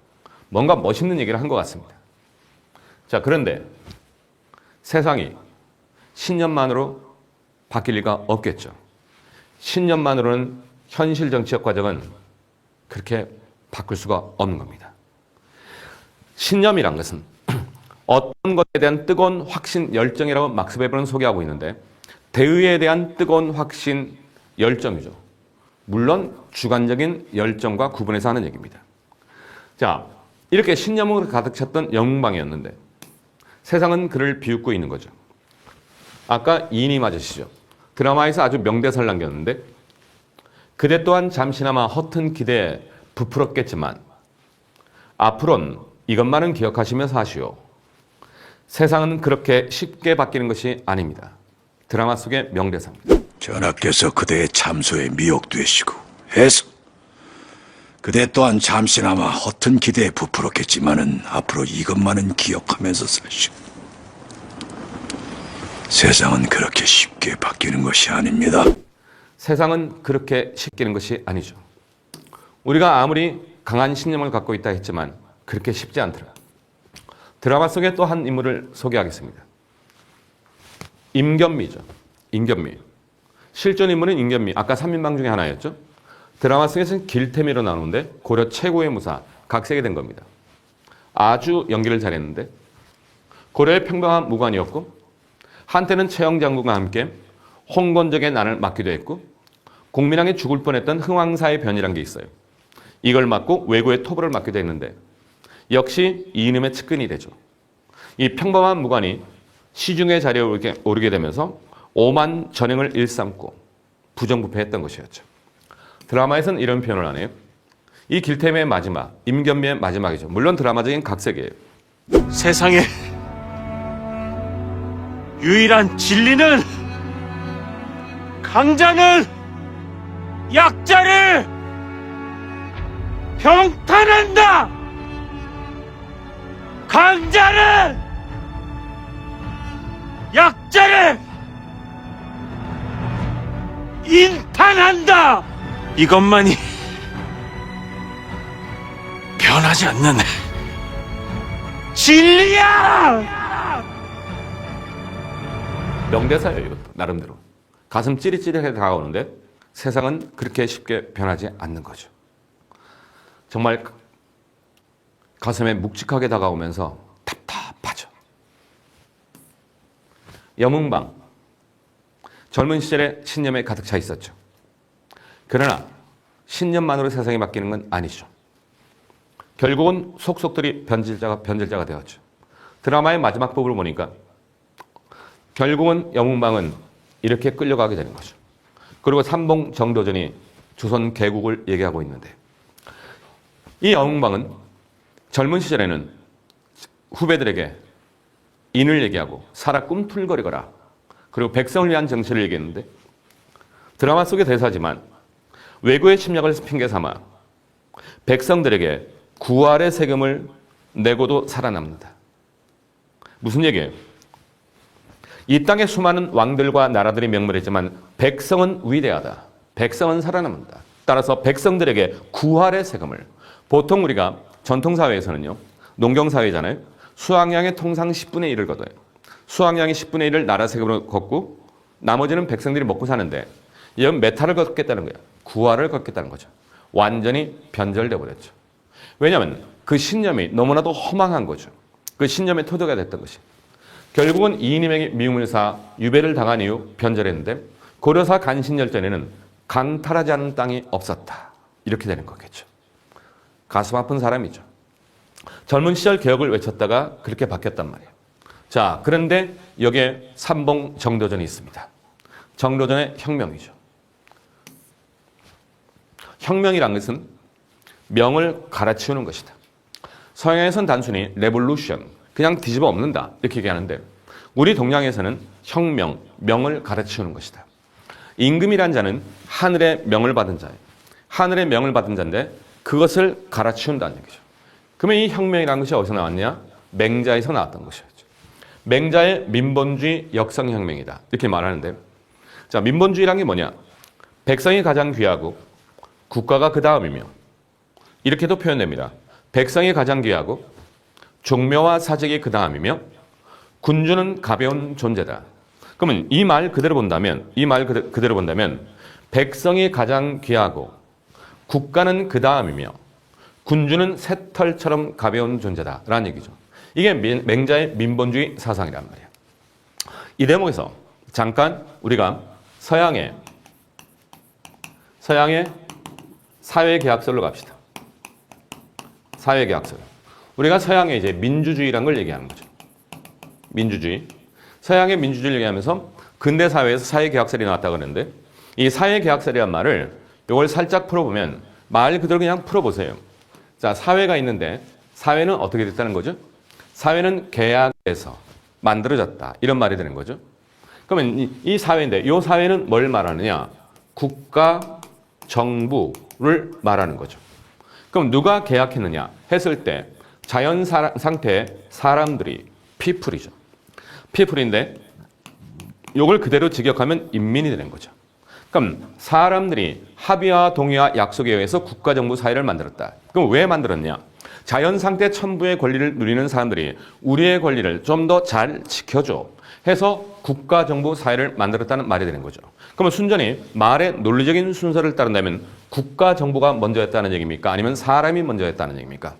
Speaker 4: 뭔가 멋있는 얘기를 한 것 같습니다. 자, 그런데 세상이 신념만으로 바뀔 리가 없겠죠. 신념만으로는 현실 정치적 과정은 그렇게 바꿀 수가 없는 겁니다. 신념이란 것은 어떤 것에 대한 뜨거운 확신, 열정이라고 막스 베버는 소개하고 있는데 대의에 대한 뜨거운 확신, 열정이죠. 물론 주관적인 열정과 구분해서 하는 얘기입니다. 자, 이렇게 신념으로 가득 찼던 영웅방이었는데 세상은 그를 비웃고 있는 거죠. 아까 이인임 아저씨죠. 드라마에서 아주 명대사를 남겼는데 그대 또한 잠시나마 허튼 기대에 부풀었겠지만 앞으로는 이것만은 기억하시며 사시오. 세상은 그렇게 쉽게 바뀌는 것이 아닙니다. 드라마 속의 명대사입니다.
Speaker 6: 전하께서 그대의 참소에 미혹되시고 해서 그대 또한 잠시나마 허튼 기대에 부풀었겠지만은 앞으로 이것만은 기억하면서 사시오. 세상은 그렇게 쉽게 바뀌는 것이 아닙니다.
Speaker 4: 세상은 그렇게 쉽게는 것이 아니죠. 우리가 아무리 강한 신념을 갖고 있다 했지만 그렇게 쉽지 않더라. 드라마 속에 또 한 인물을 소개하겠습니다. 임견미죠. 임견미. 실존 인물은 임견미. 아까 3인방 중에 하나였죠. 드라마 속에서는 길태미로 나오는데 고려 최고의 무사, 각색이 된 겁니다. 아주 연기를 잘했는데 고려의 평범한 무관이었고 한때는 최영 장군과 함께 홍건적의 난을 맡기도 했고 공민왕이 죽을 뻔했던 흥왕사의 변이란 게 있어요. 이걸 맡고 왜구의 토벌을 맡기도 했는데 역시 이인음의 측근이 되죠. 이 평범한 무관이 시중의 자리에 오르게 되면서 오만 전행을 일삼고 부정부패했던 것이었죠. 드라마에서는 이런 표현을 하네요. 이 길태미의 마지막, 임견미의 마지막이죠. 물론 드라마적인 각색이에요.
Speaker 2: 세상에 유일한 진리는 강자는 약자를 평탄한다. 강자는 약자를 인탄한다. 이것만이 변하지 않는 진리야.
Speaker 4: 명대사예요, 이것도. 나름대로. 가슴 찌릿찌릿하게 다가오는데 세상은 그렇게 쉽게 변하지 않는 거죠. 정말 가슴에 묵직하게 다가오면서 답답하죠. 영웅방. 젊은 시절에 신념에 가득 차 있었죠. 그러나 신념만으로 세상이 바뀌는 건 아니죠. 결국은 속속들이 변질자가 되었죠. 드라마의 마지막 부분을 보니까 결국은 영웅방은 이렇게 끌려가게 되는 거죠. 그리고 삼봉 정도전이 조선 개국을 얘기하고 있는데 이 영웅방은 젊은 시절에는 후배들에게 인을 얘기하고 살아 꿈틀거리거라. 그리고 백성을 위한 정치를 얘기했는데 드라마 속의 대사지만 외구의 침략을 핑계 삼아 백성들에게 구할의 세금을 내고도 살아남는다. 무슨 얘기예요? 이 땅에 수많은 왕들과 나라들이 명멸했지만 백성은 위대하다. 백성은 살아남는다. 따라서 백성들에게 구할의 세금을 보통 우리가 전통사회에서는요. 농경사회잖아요. 수확량의 통상 10분의 1을 걷어요. 수확량의 10분의 1을 나라 세금으로 걷고 나머지는 백성들이 먹고 사는데 이건 메탈을 걷겠다는 거야. 구할을 걷겠다는 거죠. 완전히 변절돼 버렸죠. 왜냐하면 그 신념이 너무나도 허망한 거죠. 그 신념의 토대가 됐던 것이. 결국은 이인임에게 미움을 사 유배를 당한 이후 변절했는데 고려사 간신열전에는 강탈하지 않은 땅이 없었다. 이렇게 되는 거겠죠. 가슴 아픈 사람이죠. 젊은 시절 개혁을 외쳤다가 그렇게 바뀌었단 말이에요. 자, 그런데 여기에 삼봉 정도전이 있습니다. 정도전의 혁명이죠. 혁명이란 것은 명을 갈아치우는 것이다. 서양에서는 단순히 레볼루션, 그냥 뒤집어 엎는다 이렇게 얘기하는데 우리 동양에서는 혁명, 명을 갈아치우는 것이다. 임금이란 자는 하늘의 명을 받은 자예요. 하늘의 명을 받은 자인데 그것을 갈아치운다는 얘기죠. 그러면 이 혁명이라는 것이 어디서 나왔냐? 맹자에서 나왔던 것이었죠. 맹자의 민본주의 역성혁명이다 이렇게 말하는데 자, 민본주의란 게 뭐냐? 백성이 가장 귀하고 국가가 그 다음이며 이렇게도 표현됩니다. 백성이 가장 귀하고 종묘와 사직이 그 다음이며 군주는 가벼운 존재다. 그러면 이 말 그대로 본다면 백성이 가장 귀하고 국가는 그 다음이며 군주는 새털처럼 가벼운 존재다라는 얘기죠. 이게 맹자의 민본주의 사상이란 말이에요. 이 대목에서 잠깐 우리가 서양의 사회계약설로 갑시다. 사회계약설. 우리가 서양의 이제 민주주의라는 걸 얘기하는 거죠. 민주주의. 서양의 민주주의를 얘기하면서 근대 사회에서 사회계약설이 나왔다 그러는데 이 사회계약설이란 말을 이걸 살짝 풀어보면 말 그대로 그냥 풀어보세요. 자, 사회가 있는데 사회는 어떻게 됐다는 거죠? 사회는 계약에서 만들어졌다. 이런 말이 되는 거죠. 그러면 이 사회인데 이 사회는 뭘 말하느냐? 국가, 정부를 말하는 거죠. 그럼 누가 계약했느냐 했을 때 자연 상태의 사람들이 people이죠. people인데 이걸 그대로 직역하면 인민이 되는 거죠. 그럼 사람들이 합의와 동의와 약속에 의해서 국가, 정부, 사회를 만들었다. 그럼 왜 만들었냐? 자연 상태 천부의 권리를 누리는 사람들이 우리의 권리를 좀 더 잘 지켜줘 해서 국가, 정부, 사회를 만들었다는 말이 되는 거죠. 그러면 순전히 말의 논리적인 순서를 따른다면 국가, 정부가 먼저였다는 얘기입니까? 아니면 사람이 먼저였다는 얘기입니까?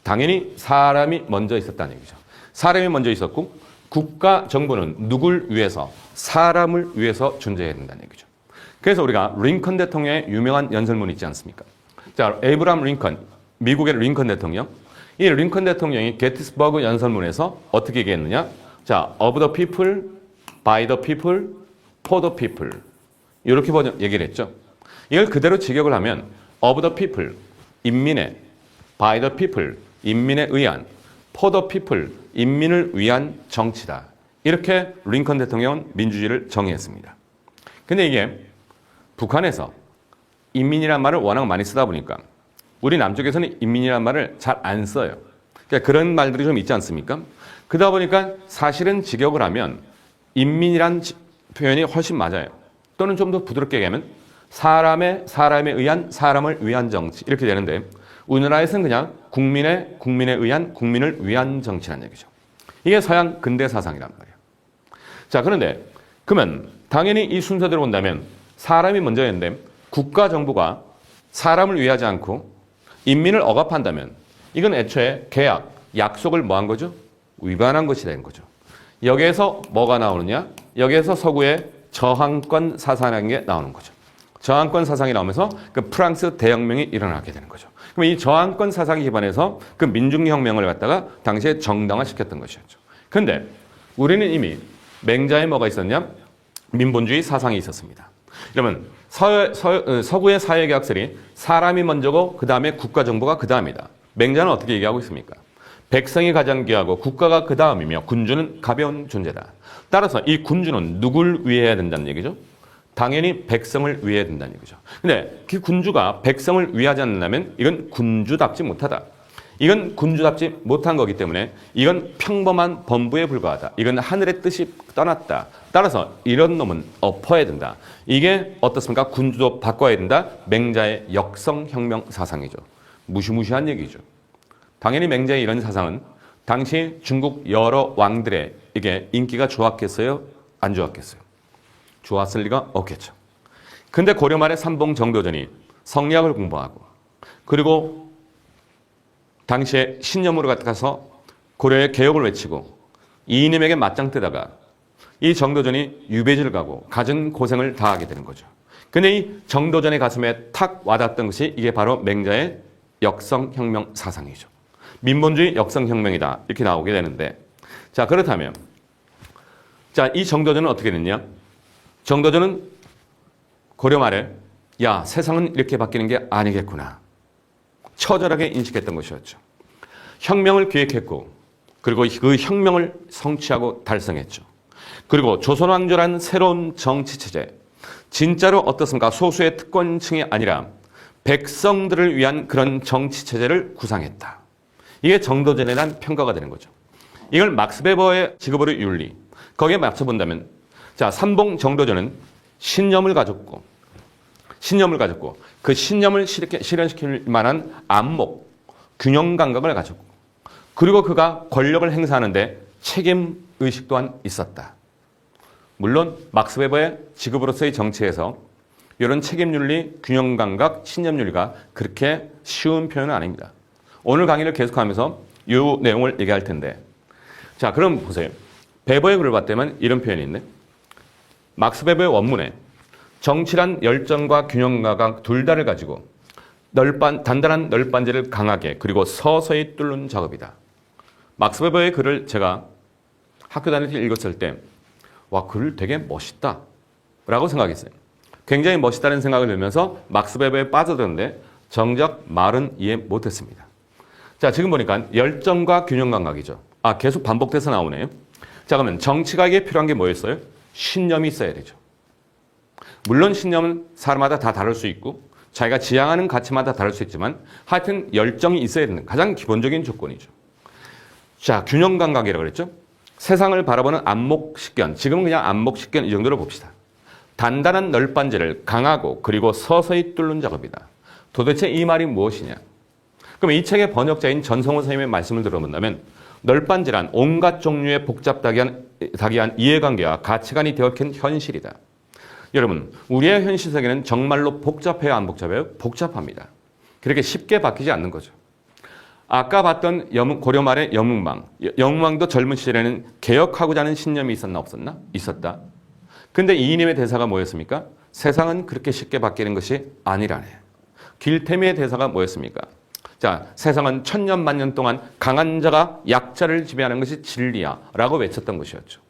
Speaker 4: 당연히 사람이 먼저 있었다는 얘기죠. 사람이 먼저 있었고 국가, 정부는 누굴 위해서? 사람을 위해서 존재해야 된다는 얘기죠. 그래서 우리가 링컨 대통령의 유명한 연설문이 있지 않습니까? 자, 에이브라함 링컨, 미국의 링컨 대통령. 이 링컨 대통령이 게티스버그 연설문에서 어떻게 얘기했느냐? 자, of the people, by the people, for the people. 이렇게 얘기를 했죠. 이걸 그대로 직역을 하면 of the people, 인민의, by the people, 인민에 의한, for the people, 인민을 위한 정치다. 이렇게 링컨 대통령은 민주주의를 정의했습니다. 근데 이게 북한에서 인민이란 말을 워낙 많이 쓰다 보니까 우리 남쪽에서는 인민이란 말을 잘 안 써요. 그러니까 그런 말들이 좀 있지 않습니까? 그러다 보니까 사실은 직역을 하면 인민이란 표현이 훨씬 맞아요. 또는 좀 더 부드럽게 얘기하면 사람에 의한, 사람을 위한 정치 이렇게 되는데 우리나라에서는 그냥 국민에 의한, 국민을 위한 정치라는 얘기죠. 이게 서양 근대 사상이란 말이에요. 자, 그런데 그러면 당연히 이 순서대로 본다면 사람이 먼저였는데 국가, 정부가 사람을 위하지 않고 인민을 억압한다면 이건 애초에 계약, 약속을 뭐 한 거죠? 위반한 것이 된 거죠. 여기에서 뭐가 나오느냐? 여기에서 서구의 저항권 사상이라는 게 나오는 거죠. 저항권 사상이 나오면서 그 프랑스 대혁명이 일어나게 되는 거죠. 그럼 이 저항권 사상에 기반해서 그 민중혁명을 갖다가 당시에 정당화시켰던 것이었죠. 그런데 우리는 이미 맹자에 뭐가 있었냐? 민본주의 사상이 있었습니다. 그러면 서구의 사회계약설이 사람이 먼저고 그 다음에 국가, 정부가 그 다음이다. 맹자는 어떻게 얘기하고 있습니까? 백성이 가장 귀하고 국가가 그 다음이며 군주는 가벼운 존재다. 따라서 이 군주는 누굴 위해야 된다는 얘기죠? 당연히 백성을 위해야 된다는 얘기죠. 근데 그 군주가 백성을 위하지 않는다면 이건 군주답지 못하다. 이건 군주답지 못한 거기 때문에 이건 평범한 범부에 불과하다. 이건 하늘의 뜻이 떠났다. 따라서 이런 놈은 엎어야 된다. 이게 어떻습니까? 군주도 바꿔야 된다. 맹자의 역성혁명 사상이죠. 무시무시한 얘기죠. 당연히 맹자의 이런 사상은 당시 중국 여러 왕들의 이게 인기가 좋았겠어요? 안 좋았겠어요? 좋았을 리가 없겠죠. 근데 고려 말에 삼봉 정도전이 성리학을 공부하고 그리고 당시에 신념으로 가서 고려의 개혁을 외치고 이인임에게 맞짱 뜨다가 이 정도전이 유배지를 가고 갖은 고생을 다하게 되는 거죠. 근데 이 정도전의 가슴에 탁 와닿았던 것이 이게 바로 맹자의 역성혁명 사상이죠. 민본주의 역성혁명이다. 이렇게 나오게 되는데 자, 그렇다면 자, 이 정도전은 어떻게 됐냐? 정도전은 고려 말에 야, 세상은 이렇게 바뀌는 게 아니겠구나. 처절하게 인식했던 것이었죠. 혁명을 기획했고 그리고 그 혁명을 성취하고 달성했죠. 그리고 조선왕조라는 새로운 정치체제, 진짜로 어떻습니까? 소수의 특권층이 아니라 백성들을 위한 그런 정치체제를 구상했다. 이게 정도전에 대한 평가가 되는 거죠. 이걸 막스 베버의 직업으로의 윤리, 거기에 맞춰본다면 자, 삼봉 정도전은 신념을 가졌고 그 신념을 실현시킬 만한 안목, 균형 감각을 가졌고 그리고 그가 권력을 행사하는데 책임의식 또한 있었다. 물론 막스 베버의 직업으로서의 정치에서 이런 책임윤리, 균형 감각, 신념윤리가 그렇게 쉬운 표현은 아닙니다. 오늘 강의를 계속하면서 이 내용을 얘기할 텐데, 자, 그럼 보세요. 베버의 글을 봤다면 이런 표현이 있네. 막스 베버의 원문에 정치란 열정과 균형감각 둘 다를 가지고 단단한 널빤지를 강하게 그리고 서서히 뚫는 작업이다. 막스 베버의 글을 제가 학교 다닐 때 읽었을 때, 와, 글 되게 멋있다 라고 생각했어요. 굉장히 멋있다는 생각을 들면서 막스 베버에 빠져드는데 정작 말은 이해 못했습니다. 자, 지금 보니까 열정과 균형 감각이죠. 아, 계속 반복돼서 나오네요. 자, 그러면 정치가에게 필요한 게 뭐였어요? 신념이 있어야 되죠. 물론 신념은 사람마다 다 다를 수 있고 자기가 지향하는 가치마다 다를 수 있지만 하여튼 열정이 있어야 되는 가장 기본적인 조건이죠. 자, 균형 감각이라고 그랬죠. 세상을 바라보는 안목식견, 지금은 그냥 안목식견 이 정도로 봅시다. 단단한 널빤지를 강하고 그리고 서서히 뚫는 작업이다. 도대체 이 말이 무엇이냐? 그럼 이 책의 번역자인 전성호 선생님의 말씀을 들어본다면 널빤지란 온갖 종류의 복잡다기한 이해관계와 가치관이 되어킨 현실이다. 여러분, 우리의 현실 세계는 정말로 복잡해요, 안 복잡해요? 복잡합니다. 그렇게 쉽게 바뀌지 않는 거죠. 아까 봤던 고려 말의 영웅왕. 영웅왕도 젊은 시절에는 개혁하고자 하는 신념이 있었나 없었나? 있었다. 근데 이인임의 대사가 뭐였습니까? 세상은 그렇게 쉽게 바뀌는 것이 아니라네. 길태미의 대사가 뭐였습니까? 자, 세상은 천년 만년 동안 강한 자가 약자를 지배하는 것이 진리야 라고 외쳤던 것이었죠.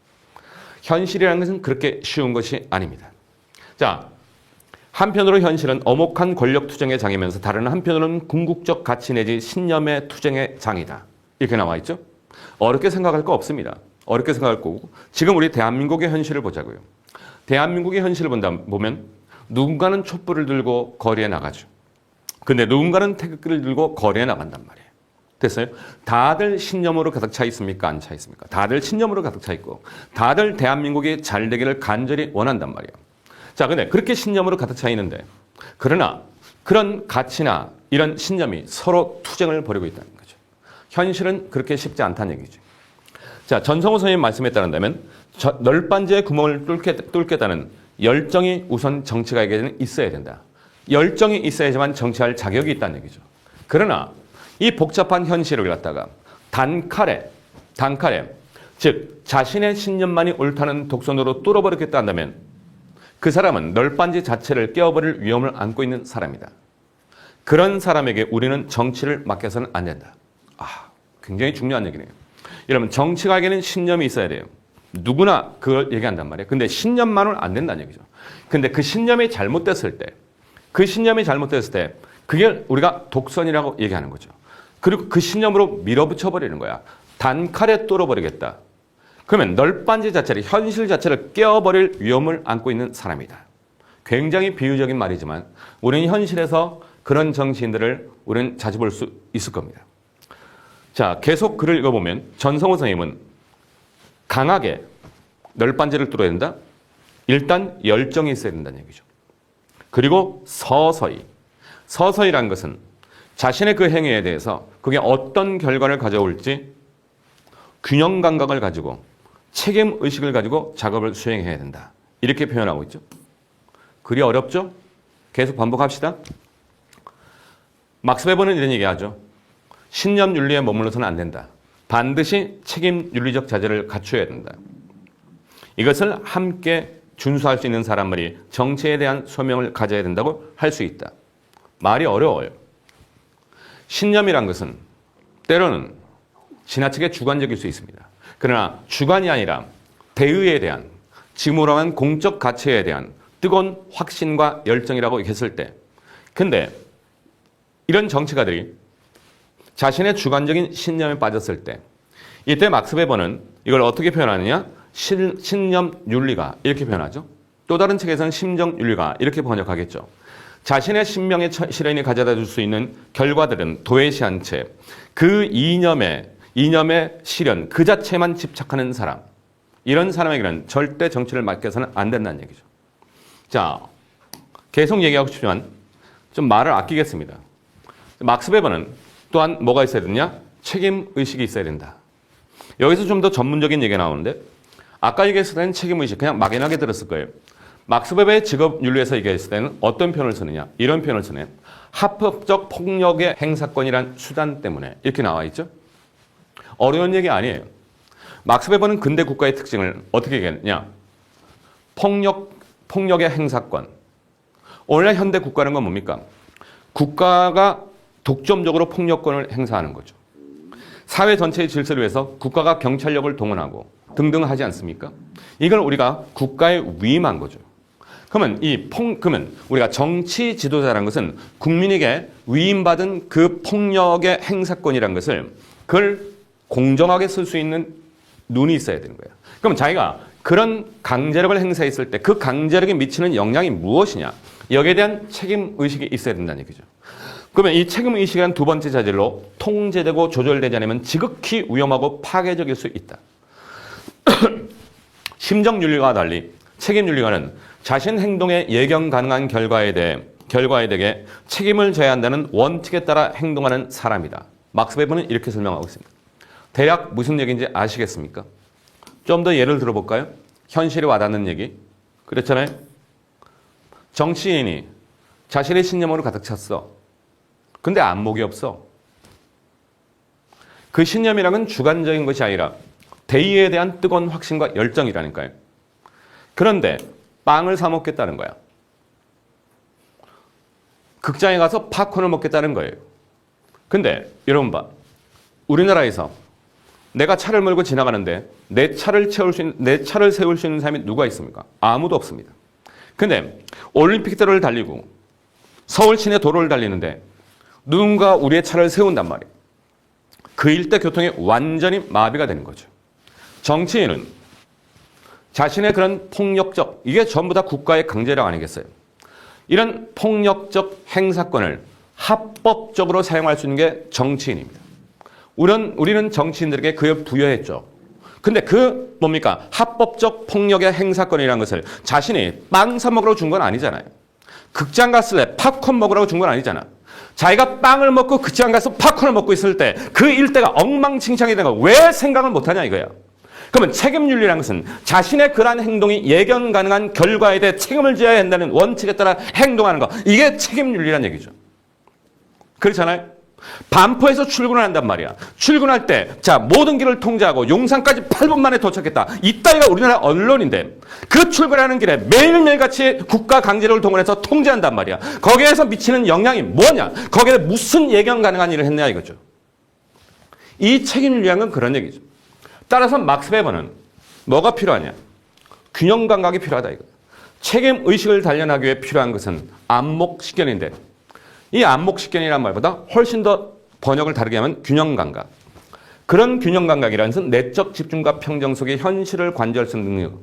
Speaker 4: 현실이라는 것은 그렇게 쉬운 것이 아닙니다. 자, 한편으로 현실은 엄혹한 권력 투쟁의 장이면서 다른 한편으로는 궁극적 가치 내지 신념의 투쟁의 장이다. 이렇게 나와 있죠. 어렵게 생각할 거 없습니다. 어렵게 생각할 거고 지금 우리 대한민국의 현실을 보자고요. 대한민국의 현실을 보면 누군가는 촛불을 들고 거리에 나가죠. 근데 누군가는 태극기를 들고 거리에 나간단 말이에요. 됐어요? 다들 신념으로 가득 차 있습니까? 안 차 있습니까? 다들 신념으로 가득 차 있고 다들 대한민국이 잘 되기를 간절히 원한단 말이에요. 자, 근데 그렇게 신념으로 가득 차 있는데 그러나 그런 가치나 이런 신념이 서로 투쟁을 벌이고 있다는 거죠. 현실은 그렇게 쉽지 않다는 얘기죠. 자, 전성호 선생님 말씀에 따른다면 널빤지의 구멍을 뚫겠다는 열정이 우선 정치가에게는 있어야 된다. 열정이 있어야지만 정치할 자격이 있다는 얘기죠. 그러나 이 복잡한 현실을 갖다가 단칼에 즉 자신의 신념만이 옳다는 독선으로 뚫어버리겠다 한다면 그 사람은 널빤지 자체를 깨어버릴 위험을 안고 있는 사람이다. 그런 사람에게 우리는 정치를 맡겨서는 안 된다. 아, 굉장히 중요한 얘기네요. 여러분, 정치가에게는 신념이 있어야 돼요. 누구나 그걸 얘기한단 말이에요. 근데 신념만은 안 된다는 얘기죠. 근데 그 신념이 잘못됐을 때 그게 우리가 독선이라고 얘기하는 거죠. 그리고 그 신념으로 밀어붙여버리는 거야. 단칼에 뚫어버리겠다. 그러면 널빤지 자체를, 현실 자체를 깨어버릴 위험을 안고 있는 사람이다. 굉장히 비유적인 말이지만 우리는 현실에서 그런 정치인들을 우리는 자주 볼 수 있을 겁니다. 자, 계속 글을 읽어보면 전성호 선생님은 강하게 널빤지를 뚫어야 된다. 일단 열정이 있어야 된다는 얘기죠. 그리고 서서히라는 것은 자신의 그 행위에 대해서 그게 어떤 결과를 가져올지 균형 감각을 가지고 책임 의식을 가지고 작업을 수행해야 된다. 이렇게 표현하고 있죠. 글이 어렵죠? 계속 반복합시다. 막스 베버는 이런 얘기하죠. 신념 윤리에 머물러서는 안 된다. 반드시 책임 윤리적 자질을 갖춰야 된다. 이것을 함께 준수할 수 있는 사람들이 정치에 대한 소명을 가져야 된다고 할 수 있다. 말이 어려워요. 신념이란 것은 때로는 지나치게 주관적일 수 있습니다. 그러나 주관이 아니라 대의에 대한, 지금으로 하면 공적 가치에 대한 뜨거운 확신과 열정이라고 했을 때, 근데 이런 정치가들이 자신의 주관적인 신념에 빠졌을 때, 이때 막스 베버는 이걸 어떻게 표현하느냐? 신념 윤리가 이렇게 표현하죠. 또 다른 책에서는 심정 윤리가 이렇게 번역하겠죠. 자신의 신명의 실현이 가져다 줄 수 있는 결과들은 도외시한 채 그 이념의 실현 그 자체만 집착하는 사람, 이런 사람에게는 절대 정치를 맡겨서는 안 된다는 얘기죠. 자, 계속 얘기하고 싶지만 좀 말을 아끼겠습니다. 막스 베버는 또한 뭐가 있어야 되냐? 책임 의식이 있어야 된다. 여기서 좀 더 전문적인 얘기가 나오는데, 아까 얘기했을 때는 책임 의식 그냥 막연하게 들었을 거예요. 막스 베버의 직업 윤리에서 얘기했을 때는 어떤 표현을 쓰느냐? 이런 표현을 쓰네요. 합법적 폭력의 행사권이란 수단 때문에 이렇게 나와 있죠. 어려운 얘기 아니에요. 막스 베버는 근대 국가의 특징을 어떻게 얘기했냐? 폭력의 행사권. 오늘날 현대 국가는 건 뭡니까? 국가가 독점적으로 폭력권을 행사하는 거죠. 사회 전체의 질서를 위해서 국가가 경찰력을 동원하고 등등 하지 않습니까? 이걸 우리가 국가에 위임한 거죠. 그러면 우리가 정치 지도자라는 것은 국민에게 위임받은 그 폭력의 행사권이라는 것을 그걸 공정하게 쓸 수 있는 눈이 있어야 되는 거예요. 그럼 자기가 그런 강제력을 행사했을 때 그 강제력에 미치는 영향이 무엇이냐? 여기에 대한 책임 의식이 있어야 된다는 얘기죠. 그러면 이 책임 의식이란 두 번째 자질로 통제되고 조절되지 않으면 지극히 위험하고 파괴적일 수 있다. 심정 윤리와 달리 책임 윤리가는 자신 행동의 예견 가능한 결과에 대해 책임을 져야 한다는 원칙에 따라 행동하는 사람이다. 막스 베버는 이렇게 설명하고 있습니다. 대략 무슨 얘기인지 아시겠습니까? 좀 더 예를 들어볼까요? 현실에 와닿는 얘기. 그렇잖아요. 정치인이 자신의 신념으로 가득 찼어. 근데 안목이 없어. 그 신념이란 건 주관적인 것이 아니라 대의에 대한 뜨거운 확신과 열정이라니까요. 그런데 빵을 사 먹겠다는 거야. 극장에 가서 팝콘을 먹겠다는 거예요. 근데 여러분 봐. 우리나라에서 내가 차를 몰고 지나가는데 내 차를 세울 수 있는 사람이 누가 있습니까? 아무도 없습니다. 근데 올림픽대로를 달리고 서울 시내 도로를 달리는데 누군가 우리의 차를 세운단 말이에요. 그 일대 교통이 완전히 마비가 되는 거죠. 정치인은 자신의 그런 폭력적, 이게 전부 다 국가의 강제력 아니겠어요? 이런 폭력적 행사권을 합법적으로 사용할 수 있는 게 정치인입니다. 우리는 정치인들에게 그걸 부여했죠. 근데 뭡니까? 합법적 폭력의 행사권이라는 것을 자신이 빵 사 먹으러 준 건 아니잖아요. 극장 갔을 때 팝콘 먹으라고 준 건 아니잖아. 자기가 빵을 먹고 극장 가서 팝콘을 먹고 있을 때 그 일대가 엉망진창이 된 거 왜 생각을 못하냐 이거야. 그러면 책임윤리라는 것은 자신의 그러한 행동이 예견 가능한 결과에 대해 책임을 져야 한다는 원칙에 따라 행동하는 거. 이게 책임윤리란 얘기죠. 그렇잖아요. 반포에서 출근을 한단 말이야. 출근할 때 모든 길을 통제하고 용산까지 8분 만에 도착했다. 이따위가 우리나라 언론인데 그 출근하는 길에 매일매일같이 국가 강제력을 동원해서 통제한단 말이야. 거기에서 미치는 영향이 뭐냐? 거기에 무슨 예견 가능한 일을 했냐 이거죠. 이 책임윤리란 건 그런 얘기죠. 따라서 막스 베버는 뭐가 필요하냐? 균형 감각이 필요하다 이거. 책임 의식을 단련하기 위해 필요한 것은 안목식견인데 이 안목식견이라는 말보다 훨씬 더 번역을 다르게 하면 균형 감각. 그런 균형 감각이라는 것은 내적 집중과 평정 속에 현실을 관조할 수 있는 능력.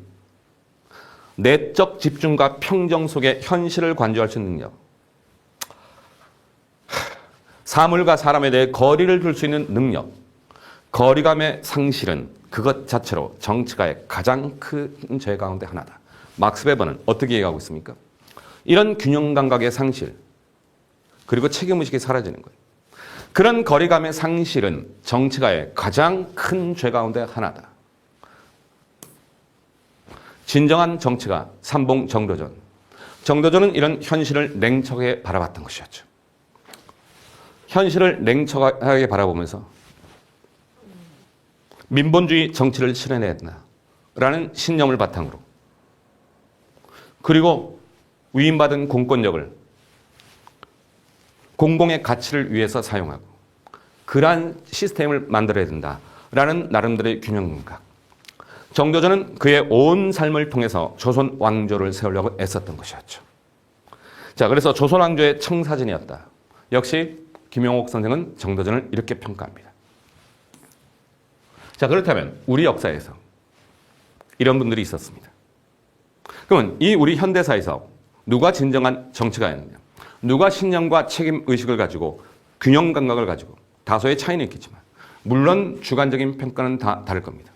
Speaker 4: 내적 집중과 평정 속에 현실을 관조할 수 있는 능력. 사물과 사람에 대해 거리를 둘 수 있는 능력. 거리감의 상실은 그것 자체로 정치가의 가장 큰 죄 가운데 하나다. 막스 베버는 어떻게 얘기하고 있습니까? 이런 균형 감각의 상실, 그리고 책임의식이 사라지는 거예요. 그런 거리감의 상실은 정치가의 가장 큰 죄 가운데 하나다. 진정한 정치가 삼봉 정도전. 정도전은 이런 현실을 냉철하게 바라봤던 것이었죠. 현실을 냉철하게 바라보면서 민본주의 정치를 실현해야 된다라는 신념을 바탕으로 그리고 위임받은 공권력을 공공의 가치를 위해서 사용하고 그러한 시스템을 만들어야 된다라는 나름대로의 균형감각. 정도전은 그의 온 삶을 통해서 조선 왕조를 세우려고 애썼던 것이었죠. 자, 그래서 조선 왕조의 청사진이었다. 역시 김용옥 선생은 정도전을 이렇게 평가합니다. 자, 그렇다면 우리 역사에서 이런 분들이 있었습니다. 그러면 이 우리 현대사에서 누가 진정한 정치가였느냐? 누가 신념과 책임의식을 가지고 균형 감각을 가지고 다소의 차이는 있겠지만 물론 주관적인 평가는 다 다를 겁니다.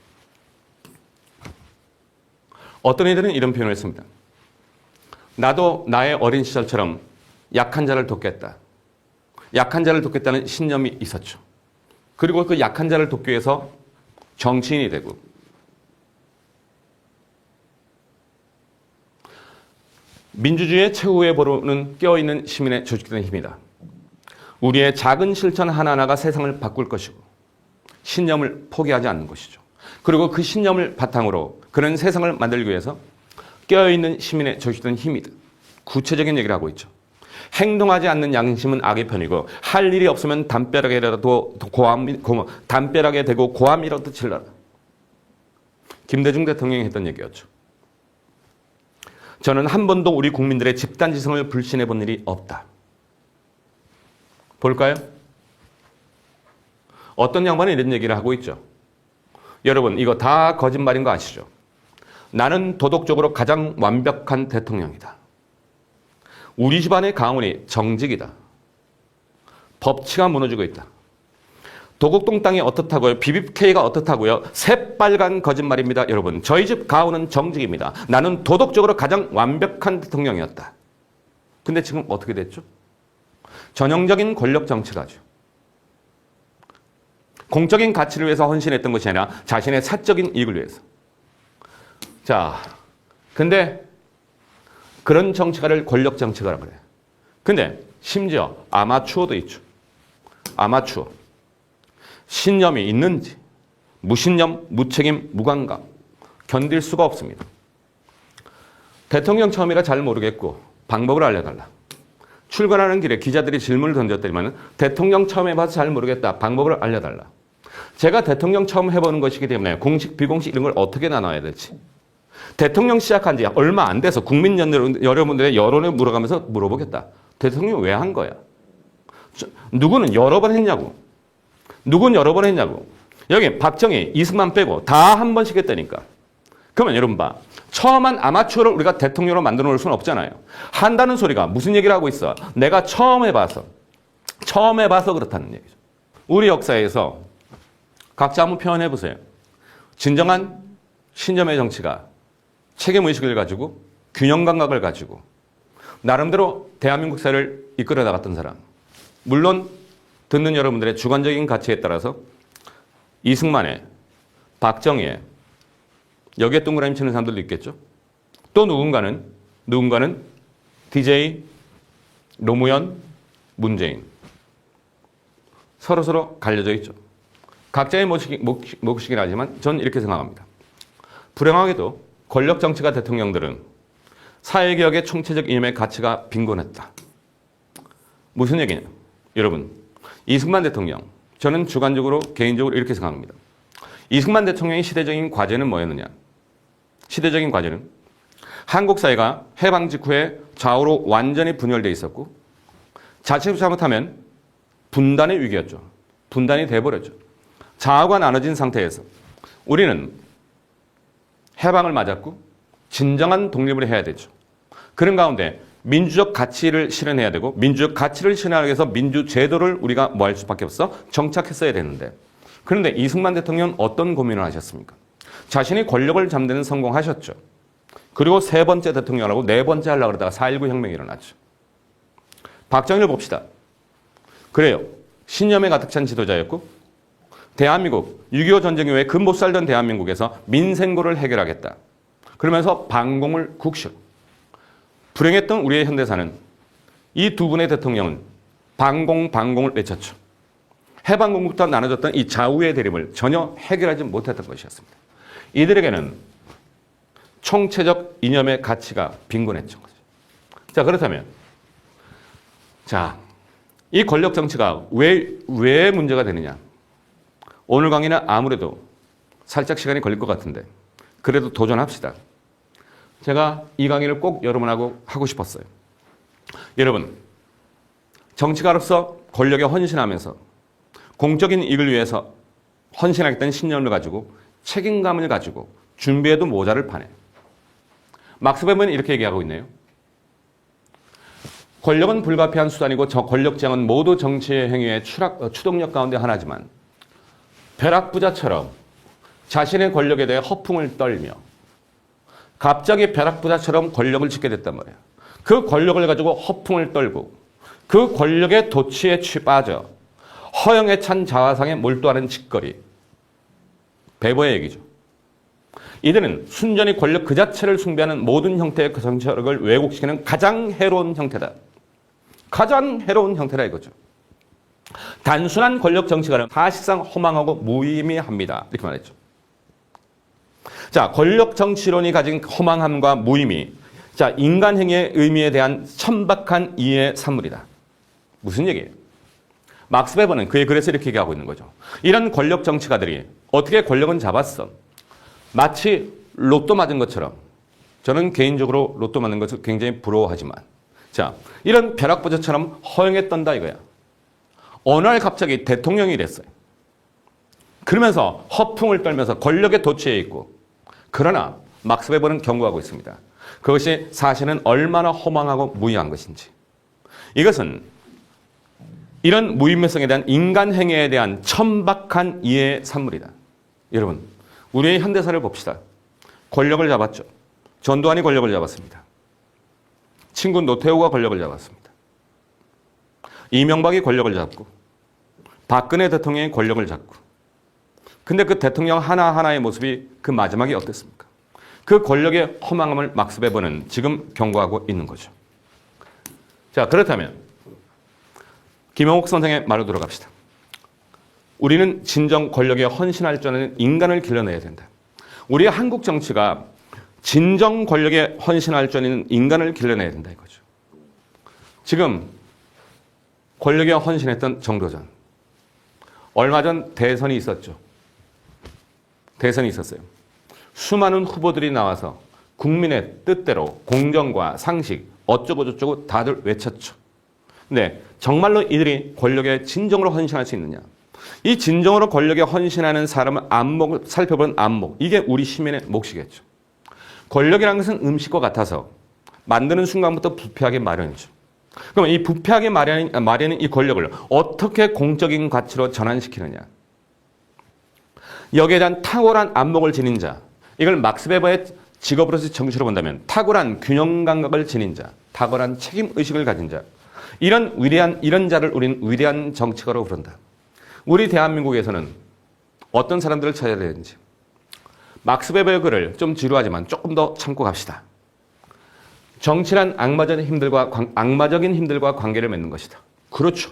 Speaker 4: 어떤 이들은 이런 표현을 했습니다. 나도 나의 어린 시절처럼 약한 자를 돕겠다. 약한 자를 돕겠다는 신념이 있었죠. 그리고 그 약한 자를 돕기 위해서 정치인이 되고 민주주의의 최후의 보루는 깨어있는 시민의 조직된 힘이다. 우리의 작은 실천 하나하나가 세상을 바꿀 것이고 신념을 포기하지 않는 것이죠. 그리고 그 신념을 바탕으로 그런 세상을 만들기 위해서 깨어있는 시민의 조직된 힘이다. 구체적인 얘기를 하고 있죠. 행동하지 않는 양심은 악의 편이고 할 일이 없으면 담벼락에라도 담벼락에 대고 고함이라도 질러라. 김대중 대통령이 했던 얘기였죠. 저는 한 번도 우리 국민들의 집단지성을 불신해 본 일이 없다. 볼까요? 어떤 양반이 이런 얘기를 하고 있죠. 여러분 이거 다 거짓말인 거 아시죠? 나는 도덕적으로 가장 완벽한 대통령이다. 우리 집안의 가문이 정직이다. 법치가 무너지고 있다. 도곡동 땅이 어떻다고요? BBK가 어떻다고요? 새빨간 거짓말입니다. 여러분 저희 집 가훈은 정직입니다. 나는 도덕적으로 가장 완벽한 대통령이었다. 근데 지금 어떻게 됐죠? 전형적인 권력 정치가죠. 공적인 가치를 위해서 헌신했던 것이 아니라 자신의 사적인 이익을 위해서. 자, 근데 그런 정치가를 권력 정치가라고 그래요. 근데 심지어 아마추어도 있죠. 아마추어. 신념이 있는지 무신념, 무책임, 무감각 견딜 수가 없습니다. 대통령 처음이라 잘 모르겠고 방법을 알려달라. 출근하는 길에 기자들이 질문을 던졌더니만 대통령 처음 해봐서 잘 모르겠다. 방법을 알려달라. 제가 대통령 처음 해보는 것이기 때문에 공식, 비공식 이런 걸 어떻게 나눠야 될지. 대통령 시작한 지 얼마 안 돼서 국민 여러분들의 여론을 물어가면서 물어보겠다. 대통령 왜 한 거야? 누구는 여러 번 했냐고. 누군 여러 번 했냐고. 여기 박정희, 이승만 빼고 다 한 번씩 했다니까. 그러면 여러분 봐. 처음 한 아마추어를 우리가 대통령으로 만들어 놓을 수는 없잖아요. 한다는 소리가 무슨 얘기를 하고 있어? 내가 처음 해봐서 그렇다는 얘기죠. 우리 역사에서 각자 한번 표현해 보세요. 진정한 신념의 정치가 책임의식을 가지고 균형 감각을 가지고 나름대로 대한민국 사회를 이끌어 나갔던 사람. 물론 듣는 여러분들의 주관적인 가치에 따라서 이승만의, 박정희의 여기에 동그라미 치는 사람들도 있겠죠. 또 누군가는 DJ, 노무현, 문재인. 서로서로 갈려져 있죠. 각자의 몫이긴 하지만 저는 이렇게 생각합니다. 불행하게도 권력 정치가 대통령들은 사회개혁의 총체적 이념의 가치가 빈곤했다. 무슨 얘기냐? 여러분, 이승만 대통령, 저는 주관적으로 개인적으로 이렇게 생각합니다. 이승만 대통령의 시대적인 과제는 뭐였느냐? 시대적인 과제는 한국 사회가 해방 직후에 좌우로 완전히 분열되어 있었고 자칫 잘못하면 분단의 위기였죠. 분단이 돼버렸죠. 좌우가 나눠진 상태에서 우리는 해방을 맞았고 진정한 독립을 해야 되죠. 그런 가운데 민주적 가치를 실현해야 되고 민주적 가치를 실현하기 위해서 민주제도를 우리가 뭐 할 수밖에 없어? 정착했어야 되는데 그런데 이승만 대통령은 어떤 고민을 하셨습니까? 자신이 권력을 잡는 데는 성공하셨죠. 그리고 세 번째 대통령하고 네 번째 하려고 그러다가 4.19 혁명이 일어났죠. 박정희를 봅시다. 그래요. 신념에 가득 찬 지도자였고 대한민국 6.25 전쟁 이후에 그 못 살던 대한민국에서 민생고를 해결하겠다. 그러면서 반공을 국시로. 불행했던 우리의 현대사는 이 두 분의 대통령은 반공을 외쳤죠. 해방공부터 나눠졌던 이 좌우의 대립을 전혀 해결하지 못했던 것이었습니다. 이들에게는 총체적 이념의 가치가 빈곤했죠. 자, 그렇다면 이 권력 정치가 왜 문제가 되느냐? 오늘 강의는 아무래도 살짝 시간이 걸릴 것 같은데 그래도 도전합시다. 제가 이 강의를 꼭 여러분하고 하고 싶었어요. 여러분, 정치가로서 권력에 헌신하면서 공적인 이익을 위해서 헌신하겠다는 신념을 가지고 책임감을 가지고 준비해도 모자를 파네. 막스 베버는 이렇게 얘기하고 있네요. 권력은 불가피한 수단이고 저 권력 지향은 모두 정치의 행위의 추동력 가운데 하나지만 벼락부자처럼 자신의 권력에 대해 허풍을 떨며 갑자기 벼락부자처럼 권력을 짓게 됐단 말이에요. 그 권력을 가지고 허풍을 떨고 그 권력의 도취에 빠져 허영에 찬 자화상에 몰두하는 짓거리. 베버의 얘기죠. 이들은 순전히 권력 그 자체를 숭배하는 모든 형태의 그 정치력을 왜곡시키는 가장 해로운 형태다. 가장 해로운 형태라 이거죠. 단순한 권력 정치가는 사실상 허망하고 무의미합니다. 이렇게 말했죠. 자, 권력 정치론이 가진 허망함과 무의미. 자, 인간 행위의 의미에 대한 천박한 이해의 산물이다. 무슨 얘기예요? 막스 베버는 그의 글에서 이렇게 얘기하고 있는 거죠. 이런 권력 정치가들이 어떻게 권력은 잡았어? 마치 로또 맞은 것처럼. 저는 개인적으로 로또 맞는 것을 굉장히 부러워하지만, 자, 이런 벼락부처처럼 허용에 떤다 이거야. 어느 날 갑자기 대통령이 됐어요. 그러면서 허풍을 떨면서 권력에 도취해 있고, 그러나 막스 베버는 경고하고 있습니다. 그것이 사실은 얼마나 허망하고 무의미한 것인지. 이것은 이런 무의미성에 대한 인간 행위에 대한 천박한 이해의 산물이다. 여러분, 우리의 현대사를 봅시다. 권력을 잡았죠. 전두환이 권력을 잡았습니다. 친구 노태우가 권력을 잡았습니다. 이명박이 권력을 잡고 박근혜 대통령이 권력을 잡고, 근데 그 대통령 하나하나의 모습이 그 마지막이 어땠습니까? 그 권력의 허망함을 막스 베버는 지금 경고하고 있는 거죠. 자, 그렇다면 김영옥 선생의 말로 돌아갑시다. 우리는 진정 권력에 헌신할 줄 아는 인간을 길러내야 된다. 우리 한국 정치가 진정 권력에 헌신할 줄 아는 인간을 길러내야 된다 이거죠. 지금 권력에 헌신했던 정도전. 얼마 전 대선이 있었죠. 대선이 있었어요. 수많은 후보들이 나와서 국민의 뜻대로 공정과 상식 어쩌고 저쩌고 다들 외쳤죠. 근데 정말로 이들이 권력에 진정으로 헌신할 수 있느냐? 이 진정으로 권력에 헌신하는 사람의 안목을 살펴본 안목, 이게 우리 시민의 몫이겠죠. 권력이라는 것은 음식과 같아서 만드는 순간부터 부패하게 마련이죠. 그럼 이 부패하게 마련인 이 권력을 어떻게 공적인 가치로 전환시키느냐? 여기에 대한 탁월한 안목을 지닌 자, 이걸 막스 베버의 직업으로서 정치로 본다면 탁월한 균형 감각을 지닌 자, 탁월한 책임 의식을 가진 자, 이런 자를 우리는 위대한 정치가로 부른다. 우리 대한민국에서는 어떤 사람들을 찾아야 되는지, 막스 베버의 글을 좀 지루하지만 조금 더 참고 갑시다. 정치란 악마적인 힘들과 관계를 맺는 것이다. 그렇죠.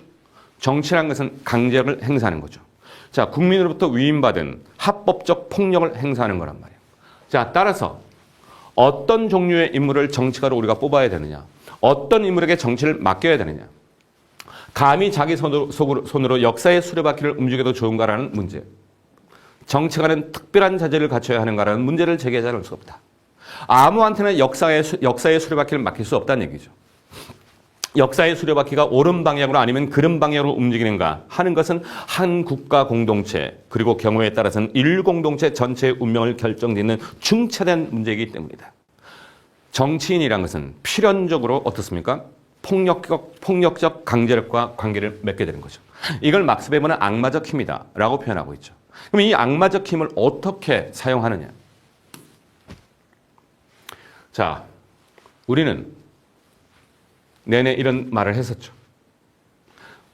Speaker 4: 정치란 것은 강제력을 행사하는 거죠. 자, 국민으로부터 위임받은 합법적 폭력을 행사하는 거란 말이에요. 자, 따라서 어떤 종류의 인물을 정치가로 우리가 뽑아야 되느냐, 어떤 인물에게 정치를 맡겨야 되느냐, 감히 자기 손으로 역사의 수레바퀴를 움직여도 좋은가라는 문제, 정치가는 특별한 자질을 갖춰야 하는가라는 문제를 제기하지 않을 수 없다. 아무한테나 역사의 수레바퀴를 맡길 수 없다는 얘기죠. 역사의 수레바퀴가 옳은 방향으로 아니면 그른 방향으로 움직이는가 하는 것은 한 국가 공동체, 그리고 경우에 따라서는 인류 공동체 전체의 운명을 결정짓는 중차대한 문제이기 때문이다. 정치인이란 것은 필연적으로 어떻습니까? 폭력적 강제력과 관계를 맺게 되는 거죠. 이걸 막스 베버는 악마적 힘이다 라고 표현하고 있죠. 그럼 이 악마적 힘을 어떻게 사용하느냐? 자, 우리는 내내 이런 말을 했었죠.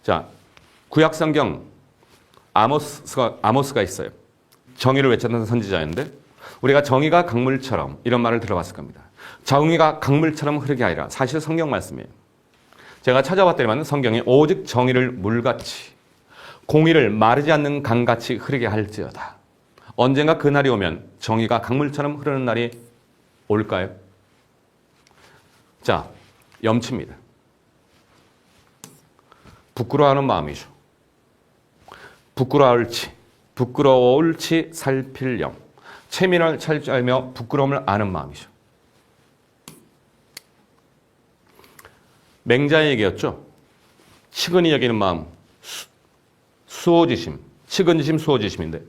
Speaker 4: 자, 구약성경 아모스가 있어요. 정의를 외쳤던 선지자였는데, 우리가 정의가 강물처럼 이런 말을 들어봤을 겁니다. 정의가 강물처럼 흐르게 하리라. 사실 성경 말씀이에요. 제가 찾아봤더니만 성경에 오직 정의를 물같이, 공의를 마르지 않는 강같이 흐르게 할지어다. 언젠가 그 날이 오면 정의가 강물처럼 흐르는 날이 올까요? 자, 염치입니다. 부끄러워하는 마음이죠. 부끄러울지 살필 영. 체면을 찾으며 부끄러움을 아는 마음이죠. 맹자의 얘기였죠. 측은히 여기는 마음, 수호지심, 측은지심, 수호지심인데,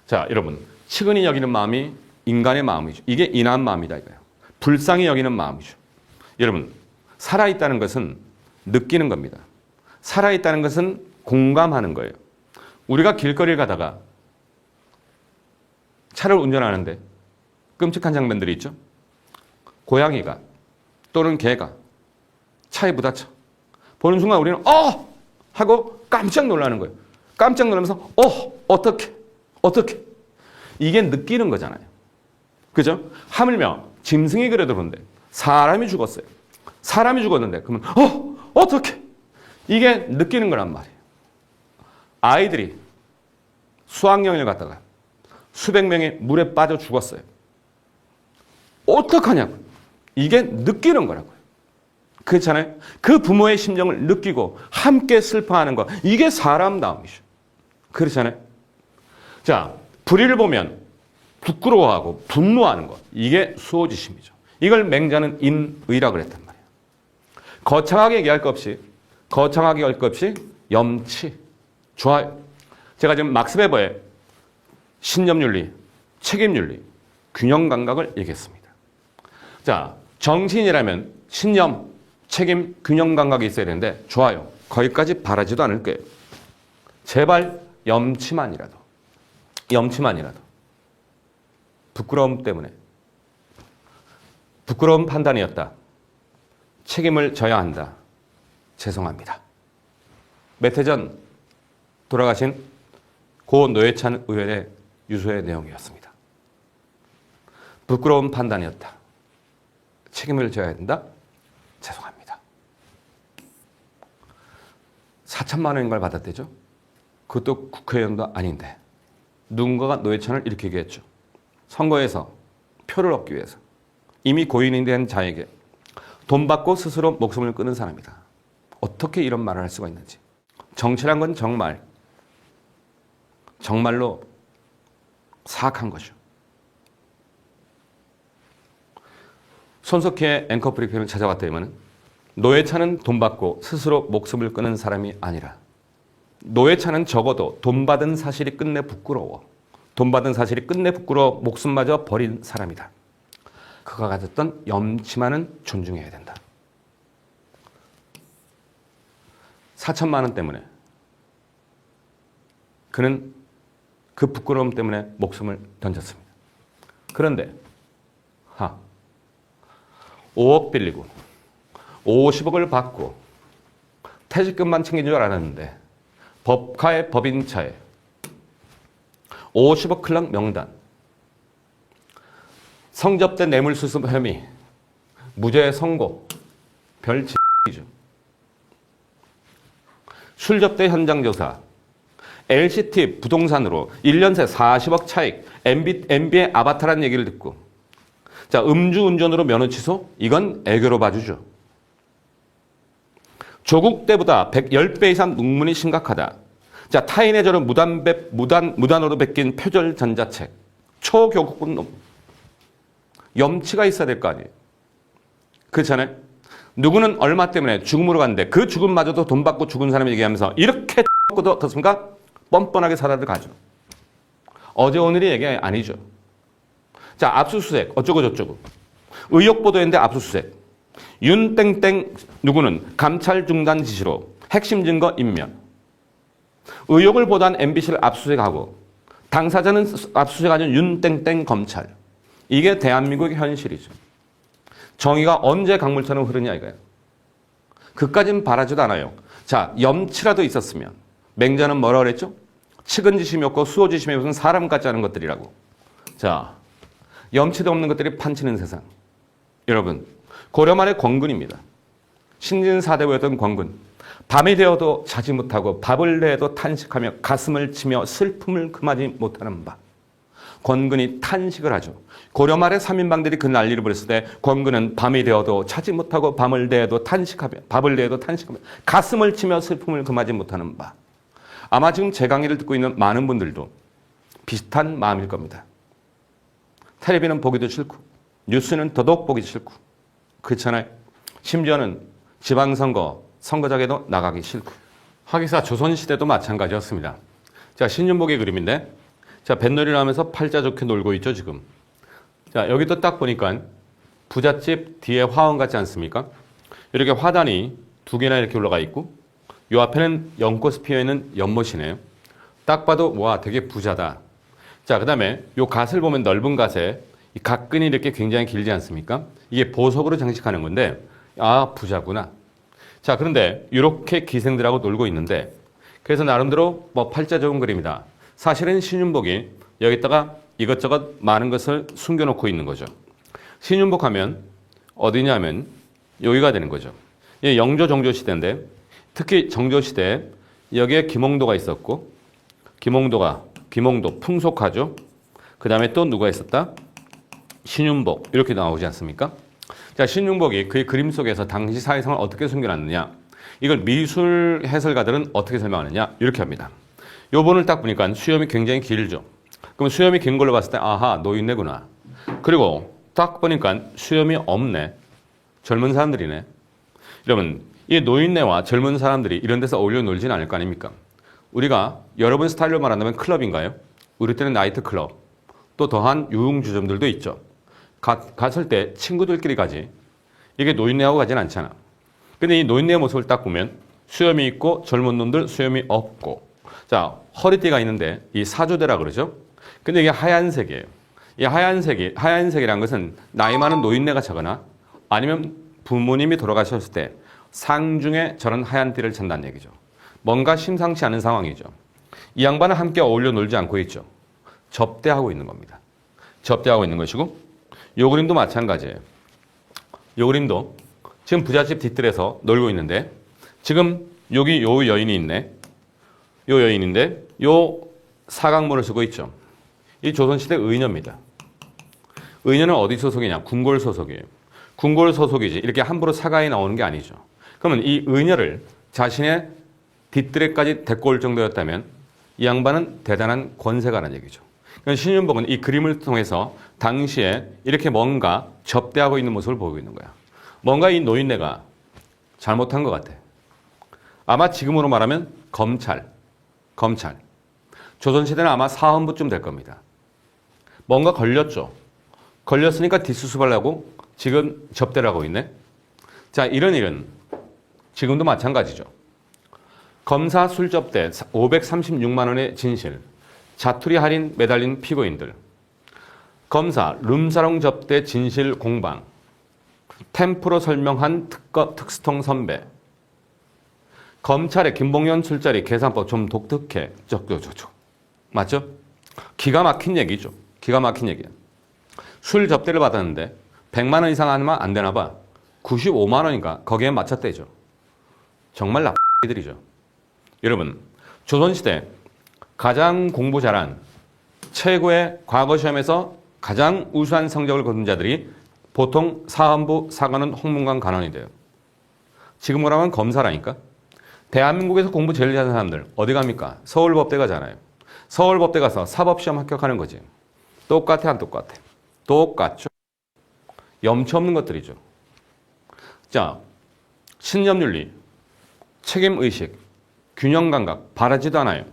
Speaker 4: 자, 여러분, 측은히 여기는 마음이 인간의 마음이죠. 이게 인한 마음이다 이거예요. 불쌍히 여기는 마음이죠. 여러분, 살아있다는 것은 느끼는 겁니다. 살아있다는 것은 공감하는 거예요. 우리가 길거리를 가다가 차를 운전하는데 끔찍한 장면들이 있죠. 고양이가 또는 개가 차에 부딪혀. 보는 순간 우리는 하고 깜짝 놀라는 거예요. 깜짝 놀라면서 어떻게 이게 느끼는 거잖아요. 그죠? 하물며 짐승이 그래도 그런데 사람이 죽었어요. 사람이 죽었는데 그러면 어떻게? 이게 느끼는 거란 말이에요. 아이들이 수학여행을 갔다가 수백 명이 물에 빠져 죽었어요. 어떡하냐고. 이게 느끼는 거라고요. 그렇잖아요. 그 부모의 심정을 느끼고 함께 슬퍼하는 거. 이게 사람다움이죠. 그렇잖아요. 자, 불의를 보면 부끄러워하고 분노하는 것. 이게 수호지심이죠. 이걸 맹자는 인의라고 그랬단 말이에요. 거창하게 얘기할 것 없이 염치. 좋아요. 제가 지금 막스 베버의 신념윤리, 책임윤리, 균형감각을 얘기했습니다. 자, 정치인이라면 신념, 책임, 균형감각이 있어야 되는데 좋아요. 거기까지 바라지도 않을 거예요. 제발 염치만이라도 부끄러움 때문에 부끄러운 판단이었다. 책임을 져야 한다. 죄송합니다. 몇 해 전 돌아가신 고 노회찬 의원의 유서의 내용이었습니다. 부끄러운 판단이었다. 책임을 져야 된다. 죄송합니다. 4천만 원인 걸 받았대죠. 그것도 국회의원도 아닌데 누군가가 노회찬을 이렇게 얘기했죠. 선거에서 표를 얻기 위해서 이미 고인이 된 자에게 돈 받고 스스로 목숨을 끊은 사람이다. 어떻게 이런 말을 할 수가 있는지. 정치란 건 정말로 사악한 거죠. 손석희의 앵커 브리핑을 찾아봤더니 노회찬은 돈 받고 스스로 목숨을 끊은 사람이 아니라 노회찬은 적어도 돈 받은 사실이 끝내 부끄러워 목숨마저 버린 사람이다. 그가 가졌던 염치만은 존중해야 된다. 4천만 원 때문에 그는 그 부끄러움 때문에 목숨을 던졌습니다. 그런데 5억 빌리고 50억을 받고 퇴직금만 챙긴 줄 알았는데 법카의 법인차에 50억 클락 명단, 성접대 뇌물수수 혐의, 무죄 선고, 별지죠. 술접대 현장 조사, LCT 부동산으로 1년 새 40억 차익, MB의 아바타라는 얘기를 듣고, 자, 음주운전으로 면허 취소? 이건 애교로 봐주죠. 조국 때보다 10배 이상 묵문이 심각하다. 자, 타인의 저를 무단으로 베낀 표절 전자책. 초교국분 놈. 염치가 있어야 될 거 아니에요. 그렇잖아요. 누구는 얼마 때문에 죽음으로 갔는데 그 죽음마저도 돈 받고 죽은 사람이 얘기하면서 이렇게 X도 어떻습니까? 뻔뻔하게 살아들 가죠. 어제 오늘이 얘기 아니죠. 자, 압수수색 어쩌고 저쩌고. 의혹 보도했는데 압수수색. 윤땡땡 누구는 감찰 중단 지시로 핵심 증거 인멸. 의혹을 보도한 MBC를 압수수색하고 당사자는 압수수색하는 윤땡땡 검찰. 이게 대한민국의 현실이죠. 정의가 언제 강물처럼 흐르냐 이거예요. 그까진 바라지도 않아요. 자, 염치라도 있었으면 맹자는 뭐라 그랬죠? 측은지심이 없고 수호지심이 무슨 사람 같지 않은 것들이라고. 자, 염치도 없는 것들이 판치는 세상. 여러분, 고려 말의 권근입니다. 신진사대부였던 권근. 밤이 되어도 자지 못하고 밥을 내도 탄식하며 가슴을 치며 슬픔을 금하지 못하는 바. 권근이 탄식을 하죠. 고려 말의 3인방들이 그 난리를 부렸을 때 권근은 밤이 되어도 자지 못하고 밥을 내도 탄식하며 가슴을 치며 슬픔을 금하지 못하는 바. 아마 지금 제 강의를 듣고 있는 많은 분들도 비슷한 마음일 겁니다. 텔레비는 보기도 싫고 뉴스는 더더욱 보기 싫고 그렇잖아요. 심지어는 지방선거, 선거장에도 나가기 싫고. 하기사 조선시대도 마찬가지였습니다. 자, 신윤복의 그림인데 자, 뱃놀이를 하면서 팔자 좋게 놀고 있죠, 지금. 자, 여기도 딱 보니까 부잣집 뒤에 화원 같지 않습니까? 이렇게 화단이 두 개나 이렇게 올라가 있고 요 앞에는 연꽃이 피어있는 연못이네요. 딱 봐도 와, 되게 부자다. 자, 그 다음에 요 갓을 보면 넓은 갓에 이 갓끈이 이렇게 굉장히 길지 않습니까? 이게 보석으로 장식하는 건데 아, 부자구나. 자, 그런데 이렇게 기생들하고 놀고 있는데 그래서 나름대로 뭐 팔자 좋은 그림이다. 사실은 신윤복이 여기다가 이것저것 많은 것을 숨겨놓고 있는 거죠. 신윤복 하면 어디냐면 여기가 되는 거죠. 이 영조 정조 시대인데 특히 정조 시대에 여기에 김홍도가 있었고 김홍도 풍속하죠. 그 다음에 또 누가 있었다? 신윤복 이렇게 나오지 않습니까? 자, 신윤복이 그의 그림 속에서 당시 사회상을 어떻게 숨겨놨느냐, 이걸 미술 해설가들은 어떻게 설명하느냐 이렇게 합니다. 요 본을 딱 보니까 수염이 굉장히 길죠. 그럼 수염이 긴 걸로 봤을 때 아하, 노인네구나. 그리고 딱 보니까 수염이 없네, 젊은 사람들이네. 여러분, 이 노인네와 젊은 사람들이 이런 데서 어울려 놀진 않을 거 아닙니까? 우리가 여러분 스타일로 말한다면 클럽인가요? 우리 때는 나이트 클럽, 또 더한 유흥주점들도 있죠. 갔을 때 친구들끼리 가지, 이게 노인네하고 가진 않잖아. 근데 이 노인네의 모습을 딱 보면 수염이 있고 젊은 놈들 수염이 없고, 자, 허리띠가 있는데 이 사조대라 그러죠. 근데 이게 하얀색이에요. 이 하얀색이란 것은 나이 많은 노인네가 차거나 아니면 부모님이 돌아가셨을 때 상중에 저런 하얀 띠를 찬다는 얘기죠. 뭔가 심상치 않은 상황이죠. 이 양반은 함께 어울려 놀지 않고 있죠. 접대하고 있는 겁니다. 접대하고 있는 것이고, 요 그림도 마찬가지예요. 요 그림도 지금 부잣집 뒤뜰에서 놀고 있는데, 지금 여기 요 여인이 있네. 요 여인인데 요 사각문을 쓰고 있죠. 이 조선시대 의녀입니다. 의녀는 어디 소속이냐? 궁궐 소속이에요. 궁궐 소속이지 이렇게 함부로 사가에 나오는 게 아니죠. 그러면 이 의녀를 자신의 뒷뜰에까지 데리고 올 정도였다면 이 양반은 대단한 권세가라는 얘기죠. 그러니까 신윤복은 이 그림을 통해서 당시에 이렇게 뭔가 접대하고 있는 모습을 보이고 있는 거야. 뭔가 이 노인네가 잘못한 것 같아. 아마 지금으로 말하면 검찰. 조선시대는 아마 사헌부쯤 될 겁니다. 뭔가 걸렸죠. 걸렸으니까 뒷수습하려고 지금 접대를 하고 있네. 자, 이런 일은 지금도 마찬가지죠. 검사 술접대 536만 원의 진실, 자투리 할인 매달린 피고인들, 검사 룸사롱 접대 진실 공방, 템프로 설명한 특수통 선배, 검찰의 김봉현 술자리 계산법 좀 독특해. 맞죠? 기가 막힌 얘기죠. 기가 막힌 얘기야. 술 접대를 받았는데 100만 원 이상 하면 안 되나 봐. 95만 원인가 거기에 맞췄대죠. 정말 나쁜 이들이죠. 여러분, 조선시대 가장 공부 잘한 최고의 과거 시험에서 가장 우수한 성적을 거둔 자들이 보통 사헌부, 사관원, 홍문관 간원이 돼요. 지금으로 하면 검사라니까. 대한민국에서 공부 제일 잘하는 사람들 어디 갑니까? 서울법대 가잖아요. 서울법대 가서 사법시험 합격하는 거지. 똑같아 안 똑같아? 똑같죠. 염치 없는 것들이죠. 자, 신념윤리, 책임의식, 균형감각 바라지도 않아요.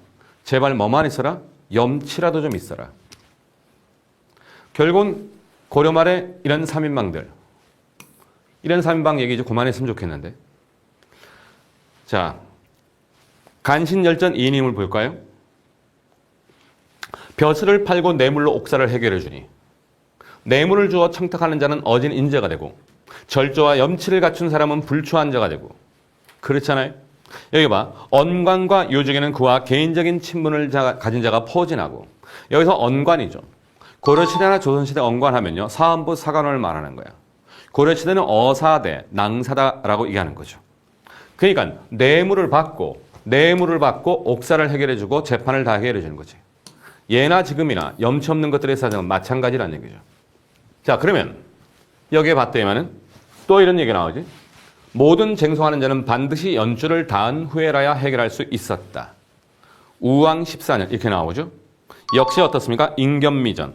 Speaker 4: 제발 뭐만 있어라? 염치라도 좀 있어라. 결국은 고려 말에 이런 3인방들, 이런 3인방 얘기 이제 그만했으면 좋겠는데. 자, 간신열전 2인임을 볼까요? 벼슬을 팔고 뇌물로 옥사를 해결해 주니 뇌물을 주어 청탁하는 자는 어진 인재가 되고 절조와 염치를 갖춘 사람은 불초한 자가 되고, 그렇잖아요. 여기 봐. 언관과 요중에는 그와 개인적인 친분을 가진 자가 포진하고, 여기서 언관이죠. 고려시대나 조선시대 언관하면요, 사헌부 사관원을 말하는 거야. 고려시대는 어사대, 낭사다라고 얘기하는 거죠. 그러니까 뇌물을 받고 옥사를 해결해주고 재판을 다 해결해주는 거지. 예나 지금이나 염치 없는 것들의 사정은 마찬가지라는 얘기죠. 자, 그러면 여기에 봤더니만은 또 이런 얘기 나오지. 모든 쟁송하는 자는 반드시 연주를 다한 후에라야 해결할 수 있었다. 우왕 14년 이렇게 나오죠. 역시 어떻습니까? 임견미전.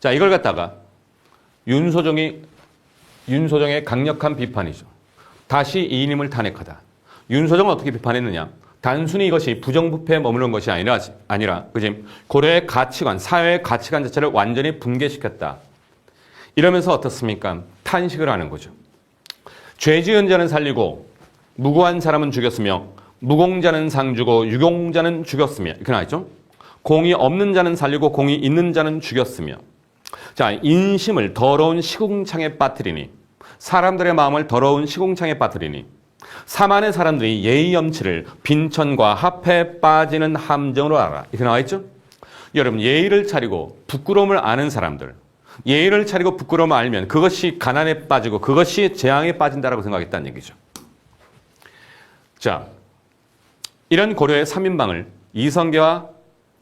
Speaker 4: 자, 이걸 갖다가 윤소정의 강력한 비판이죠. 다시 이인임을 탄핵하다. 윤소정은 어떻게 비판했느냐? 단순히 이것이 부정부패에 머무는 것이 아니라 그지? 고려의 가치관, 사회의 가치관 자체를 완전히 붕괴시켰다. 이러면서 어떻습니까? 탄식을 하는 거죠. 죄 지은 자는 살리고 무고한 사람은 죽였으며 무공자는 상주고 유공자는 죽였으며 이렇게 나와있죠. 공이 없는 자는 살리고 공이 있는 자는 죽였으며, 자, 인심을 더러운 시궁창에 빠뜨리니, 사람들의 마음을 더러운 시궁창에 빠뜨리니, 사만의 사람들이 예의 염치를 빈천과 합에 빠지는 함정으로 알아. 이렇게 나와 있죠? 여러분, 예의를 차리고 부끄러움을 아는 사람들, 예의를 차리고 부끄러움을 알면 그것이 가난에 빠지고 그것이 재앙에 빠진다라고 생각했다는 얘기죠. 자, 이런 고려의 3인방을 이성계와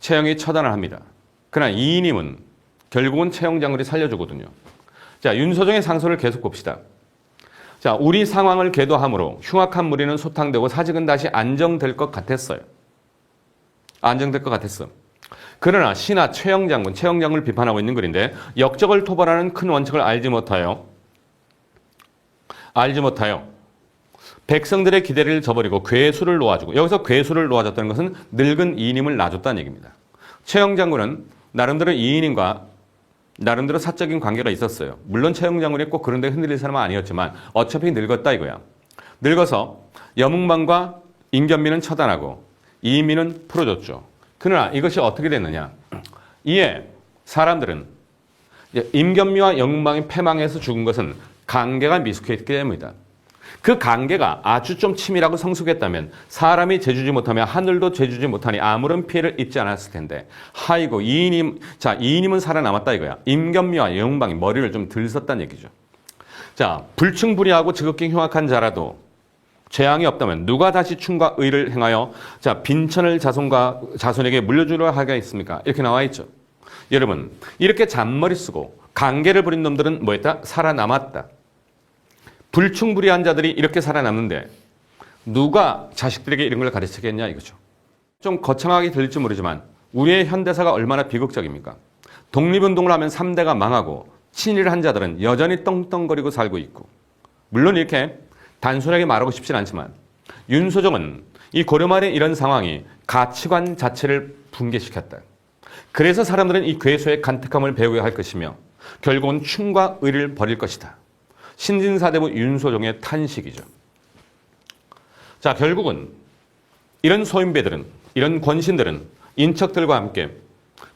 Speaker 4: 최영이 처단을 합니다. 그러나 이인임은 결국은 최영 장군이 살려주거든요. 자, 윤소정의 상소를 계속 봅시다. 자, 우리 상황을 계도함으로 흉악한 무리는 소탕되고 사직은 다시 안정될 것 같았어요. 안정될 것 같았어. 그러나 신하 최영 장군을 비판하고 있는 글인데 역적을 토벌하는 큰 원칙을 알지 못하여 백성들의 기대를 저버리고 괴수를 놓아주고, 여기서 괴수를 놓아줬다는 것은 늙은 이인임을 놔줬다는 얘기입니다. 최영 장군은 나름대로 이인임과 나름대로 사적인 관계가 있었어요. 물론 최영 장군이 꼭 그런 데 흔들릴 사람은 아니었지만 어차피 늙었다 이거야. 늙어서 여문방과 임견민은 처단하고 이인민은 풀어줬죠. 그러나 이것이 어떻게 됐느냐. 이에 사람들은 임견미와 여문방이 패망해서 죽은 것은 관계가 미숙했기 때문이다. 그 관계가 아주 좀 치밀하고 성숙했다면 사람이 죄주지 못하면 하늘도 죄주지 못하니 아무런 피해를 입지 않았을 텐데, 하이고 이인임은 살아남았다 이거야. 임견미와 여문방이 머리를 좀 들썼다는 얘기죠. 자, 불충불이하고 지극히 흉악한 자라도 재앙이 없다면 누가 다시 충과 의를 행하여 빈천을 자손에게 물려주려 하겠습니까? 이렇게 나와 있죠. 여러분, 이렇게 잔머리 쓰고 관계를 부린 놈들은 뭐했다? 살아남았다. 불충불이한 자들이 이렇게 살아남는데 누가 자식들에게 이런 걸 가르치겠냐 이거죠. 좀 거창하게 들릴지 모르지만 우리의 현대사가 얼마나 비극적입니까? 독립운동을 하면 3대가 망하고 친일한 자들은 여전히 떵떵거리고 살고 있고, 물론 이렇게 단순하게 말하고 싶진 않지만 윤소정은 이 고려 말의 이런 상황이 가치관 자체를 붕괴시켰다. 그래서 사람들은 이 괴수의 간택함을 배우게 할 것이며 결국은 충과 의를 버릴 것이다. 신진사대부 윤소정의 탄식이죠. 자, 결국은 이런 소인배들은, 이런 권신들은 인척들과 함께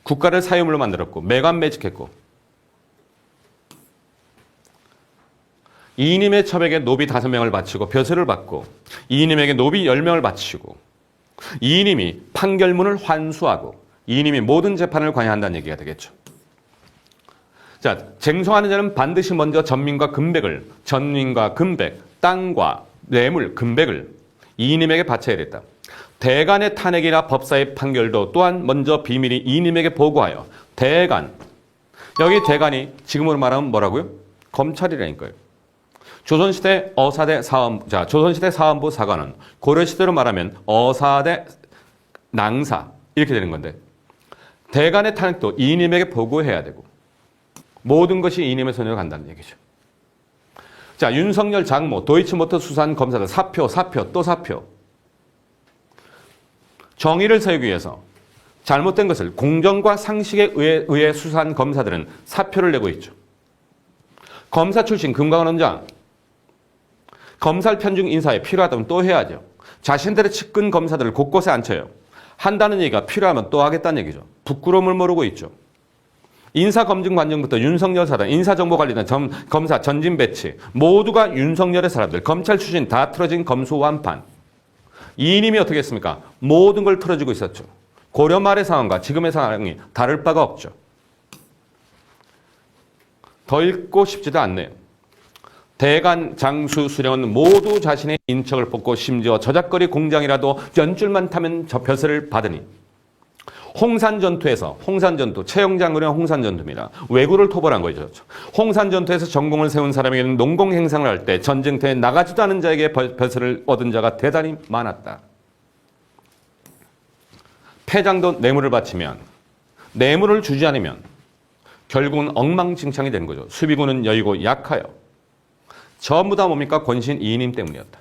Speaker 4: 국가를 사유물로 만들었고 매관매직했고, 이인임의 첩에게 노비 5명을 바치고 벼슬을 받고, 이인임에게 노비 10명을 바치고, 이인임이 판결문을 환수하고 이인임이 모든 재판을 관여한다는 얘기가 되겠죠. 자, 쟁송하는 자는 반드시 먼저 전민과 금백, 땅과 뇌물, 금백을 이인임에게 바쳐야 됐다. 대간의 탄핵이나 법사의 판결도 또한 먼저 비밀히 이인임에게 보고하여 여기 대간이 지금으로 말하면 뭐라고요? 검찰이라니까요. 조선시대 조선시대 사헌부 사관은 고려시대로 말하면 어사대 낭사 이렇게 되는 건데, 대간의 탄핵도 이인임에게 보고해야 되고 모든 것이 이인임의 손으로 간다는 얘기죠. 자, 윤석열 장모, 도이치모터 수산 검사들 사표 또 사표. 정의를 세우기 위해서 잘못된 것을 공정과 상식에 의해 수사한 검사들은 사표를 내고 있죠. 검사 출신 금강원 원장, 검찰 편중 인사에 필요하다면 또 해야죠. 자신들의 측근 검사들을 곳곳에 앉혀요. 한다는 얘기가 필요하면 또 하겠다는 얘기죠. 부끄러움을 모르고 있죠. 인사검증 관정부터 윤석열 사단, 인사정보관리단, 검사, 전진 배치 모두가 윤석열의 사람들, 검찰 출신 다 틀어진 검수완판. 이인임이 어떻게 했습니까? 모든 걸 틀어지고 있었죠. 고려 말의 상황과 지금의 상황이 다를 바가 없죠. 더 읽고 싶지도 않네요. 대간, 장수, 수령은 모두 자신의 인척을 뽑고 심지어 저작거리 공장이라도 연줄만 타면 저 벼슬을 받으니, 홍산전투, 최영 장군의 홍산전투입니다. 왜구를 토벌한 거죠. 홍산전투에서 전공을 세운 사람에게는 농공 행상을 할 때 전쟁터에 나가지도 않은 자에게 벼슬을 얻은 자가 대단히 많았다. 패장도 뇌물을 바치면, 뇌물을 주지 않으면 결국은 엉망진창이 되는 거죠. 수비군은 여의고 약하여. 전부 다 뭡니까? 권신 이인임 때문이었다.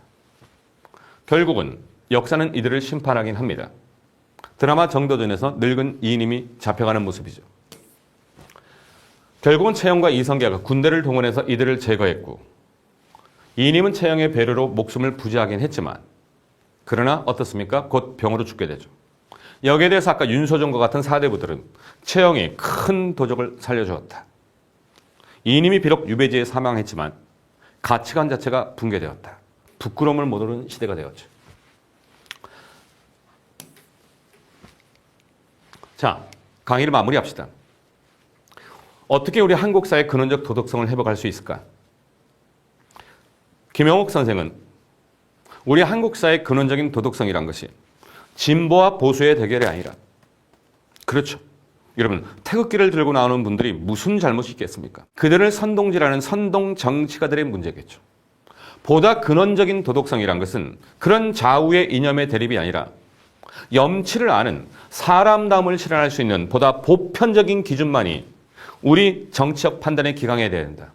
Speaker 4: 결국은 역사는 이들을 심판하긴 합니다. 드라마 정도전에서 늙은 이인임이 잡혀가는 모습이죠. 결국은 최영과 이성계가 군대를 동원해서 이들을 제거했고, 이인임은 최영의 배려로 목숨을 부지하긴 했지만, 그러나 어떻습니까? 곧 병으로 죽게 되죠. 여기에 대해서 아까 윤소정과 같은 사대부들은 최영이 큰 도적을 살려주었다. 이인임이 비록 유배지에 사망했지만 가치관 자체가 붕괴되었다. 부끄러움을 모르는 시대가 되었죠. 자, 강의를 마무리합시다. 어떻게 우리 한국 사회의 근원적 도덕성을 회복할 수 있을까? 김영옥 선생은 우리 한국 사회의 근원적인 도덕성이란 것이 진보와 보수의 대결이 아니라, 그렇죠. 여러분, 태극기를 들고 나오는 분들이 무슨 잘못이 있겠습니까? 그들을 선동질하는 선동 정치가들의 문제겠죠. 보다 근원적인 도덕성이란 것은 그런 좌우의 이념의 대립이 아니라 염치를 아는 사람다움을 실현할 수 있는 보다 보편적인 기준만이 우리 정치적 판단의 기강에 돼야 된다.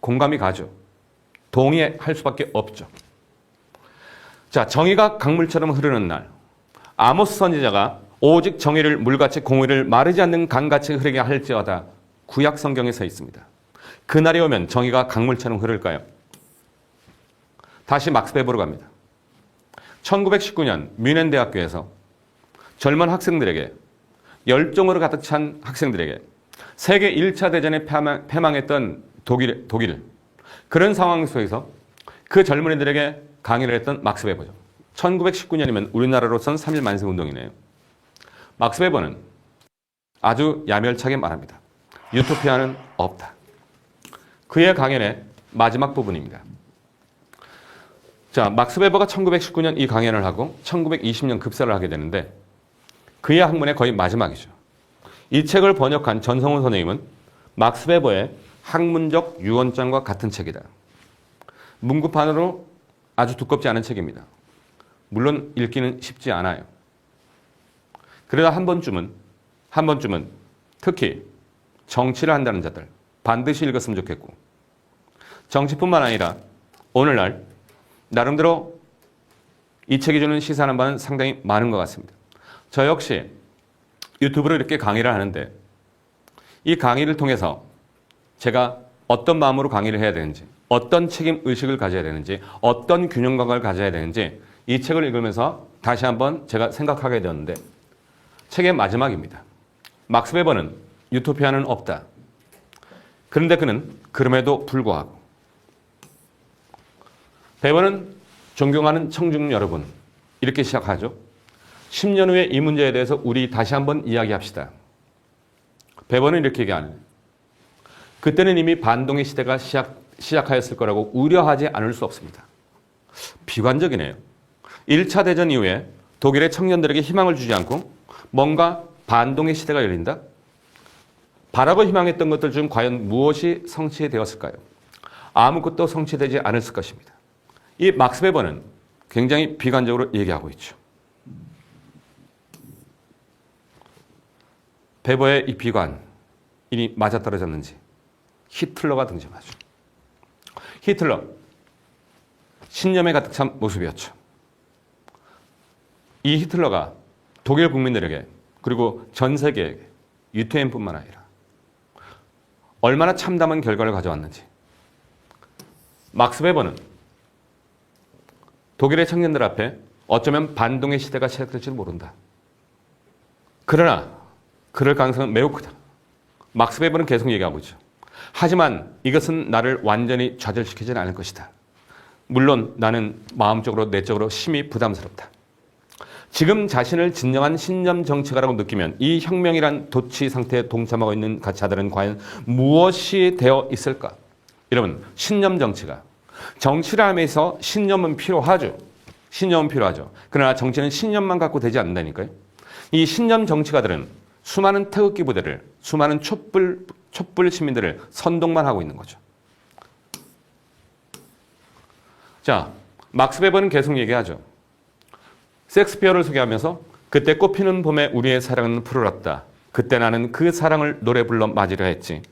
Speaker 4: 공감이 가죠. 동의할 수밖에 없죠. 자, 정의가 강물처럼 흐르는 날, 아모스 선지자가 오직 정의를 물같이 공의를 마르지 않는 강같이 흐르게 할지어다 구약 성경에 서 있습니다. 그날이 오면 정의가 강물처럼 흐를까요? 다시 막스 베버로 갑니다. 1919년 뮌헨 대학교에서 젊은 학생들에게, 열정으로 가득 찬 학생들에게 세계 1차 대전에 패망했던 독일, 그런 상황 속에서 그 젊은이들에게 강의를 했던 막스 베버죠. 1919년이면 우리나라로선 3.1 만세운동이네요. 막스 베버는 아주 야멸차게 말합니다. 유토피아는 없다. 그의 강연의 마지막 부분입니다. 자, 막스 베버가 1919년 이 강연을 하고 1920년 급사를 하게 되는데 그의 학문의 거의 마지막이죠. 이 책을 번역한 전성훈 선생님은 막스 베버의 학문적 유언장과 같은 책이다. 문구판으로 아주 두껍지 않은 책입니다. 물론 읽기는 쉽지 않아요. 그러다 한 번쯤은 특히 정치를 한다는 자들 반드시 읽었으면 좋겠고, 정치뿐만 아니라 오늘날 나름대로 이 책이 주는 시사하는 바는 상당히 많은 것 같습니다. 저 역시 유튜브로 이렇게 강의를 하는데 이 강의를 통해서 제가 어떤 마음으로 강의를 해야 되는지, 어떤 책임 의식을 가져야 되는지, 어떤 균형감을 가져야 되는지 이 책을 읽으면서 다시 한번 제가 생각하게 되었는데, 책의 마지막입니다. 막스 베버는 유토피아는 없다. 그런데 그는 그럼에도 불구하고, 베버는 존경하는 청중 여러분, 이렇게 시작하죠. 10년 후에 이 문제에 대해서 우리 다시 한번 이야기합시다. 베버는 이렇게 얘기하는, 그때는 이미 반동의 시대가 시작하였을 거라고 우려하지 않을 수 없습니다. 비관적이네요. 1차 대전 이후에 독일의 청년들에게 희망을 주지 않고 뭔가 반동의 시대가 열린다? 바라고 희망했던 것들 중 과연 무엇이 성취되었을까요? 아무것도 성취되지 않았을 것입니다. 이 막스 베버는 굉장히 비관적으로 얘기하고 있죠. 베버의 이 비관이 맞아떨어졌는지 히틀러가 등장하죠. 히틀러, 신념에 가득 찬 모습이었죠. 이 히틀러가 독일 국민들에게, 그리고 전 세계에게, 유태인뿐만 아니라 얼마나 참담한 결과를 가져왔는지. 막스 베버는 독일의 청년들 앞에 어쩌면 반동의 시대가 시작될지도 모른다. 그러나 그럴 가능성은 매우 크다. 막스 베버는 계속 얘기하고 있죠. 하지만 이것은 나를 완전히 좌절시키지는 않을 것이다. 물론 나는 마음적으로, 내적으로 심히 부담스럽다. 지금 자신을 진정한 신념 정치가라고 느끼면 이 혁명이란 도취 상태에 동참하고 있는 자들은 과연 무엇이 되어 있을까? 여러분, 신념 정치가, 정치를 하면서 신념은 필요하죠. 신념은 필요하죠. 그러나 정치는 신념만 갖고 되지 않는다니까요. 이 신념 정치가들은 수많은 태극기 부대를, 수많은 촛불 시민들을 선동만 하고 있는 거죠. 자, 막스 베버는 계속 얘기하죠. 섹스피어를 소개하면서 그때 꽃피는 봄에 우리의 사랑은 푸르렀다. 그때 나는 그 사랑을 노래 불러 맞으려 했지.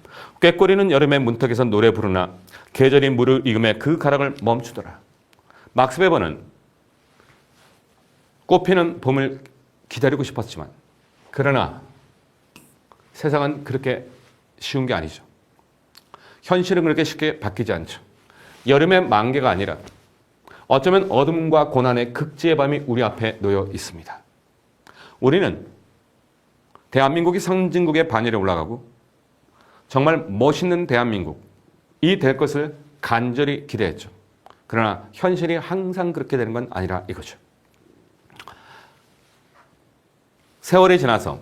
Speaker 4: 꾀꼬리는 여름의 문턱에서 노래 부르나 계절이 물을 익음에 그 가락을 멈추더라. 막스 베버는 꽃피는 봄을 기다리고 싶었지만, 그러나 세상은 그렇게 쉬운 게 아니죠. 현실은 그렇게 쉽게 바뀌지 않죠. 여름의 만개가 아니라 어쩌면 어둠과 고난의 극지의 밤이 우리 앞에 놓여 있습니다. 우리는 대한민국이 선진국의 반열에 올라가고 정말 멋있는 대한민국이 될 것을 간절히 기대했죠. 그러나 현실이 항상 그렇게 되는 건 아니라 이거죠. 세월이 지나서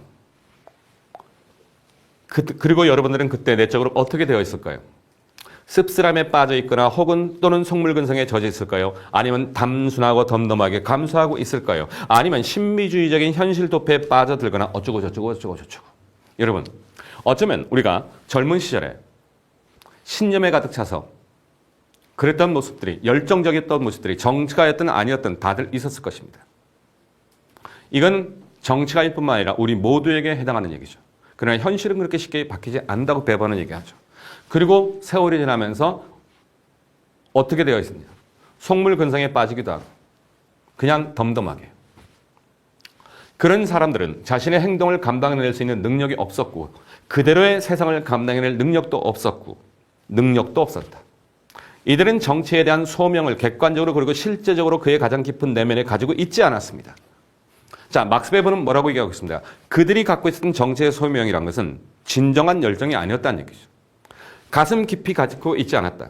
Speaker 4: 그리고 여러분들은 그때 내적으로 어떻게 되어 있을까요? 씁쓸함에 빠져 있거나 혹은 또는 속물근성에 젖어 있을까요? 아니면 담순하고 덤덤하게 감수하고 있을까요? 아니면 신비주의적인 현실 도피에 빠져들거나 어쩌고 저쩌고. 여러분, 어쩌면 우리가 젊은 시절에 신념에 가득 차서 그랬던 모습들이, 열정적이었던 모습들이 정치가였든 아니었든 다들 있었을 것입니다. 이건 정치가일 뿐만 아니라 우리 모두에게 해당하는 얘기죠. 그러나 현실은 그렇게 쉽게 바뀌지 않는다고 배번은 얘기하죠. 그리고 세월이 지나면서 어떻게 되어 있습니까? 속물근성에 빠지기도 하고 그냥 덤덤하게. 그런 사람들은 자신의 행동을 감당해낼 수 있는 능력이 없었고 그대로의 세상을 감당해낼 능력도 없었다. 이들은 정치에 대한 소명을 객관적으로 그리고 실제적으로 그의 가장 깊은 내면에 가지고 있지 않았습니다. 자, 막스 베버는 뭐라고 얘기하고 있습니다. 그들이 갖고 있었던 정치의 소명이란 것은 진정한 열정이 아니었다는 얘기죠. 가슴 깊이 가지고 있지 않았다.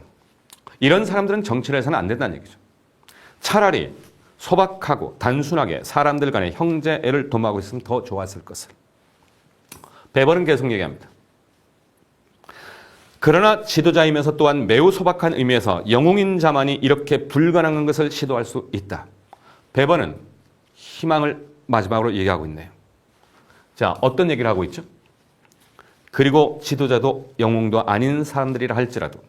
Speaker 4: 이런 사람들은 정치를 해서는 안 된다는 얘기죠. 차라리 소박하고 단순하게 사람들 간의 형제애를 도모하고 있으면 더 좋았을 것을. 베버는 계속 얘기합니다. 그러나 지도자이면서 또한 매우 소박한 의미에서 영웅인 자만이 이렇게 불가능한 것을 시도할 수 있다. 베버는 희망을 마지막으로 얘기하고 있네요. 자, 어떤 얘기를 하고 있죠? 그리고 지도자도 영웅도 아닌 사람들이라 할지라도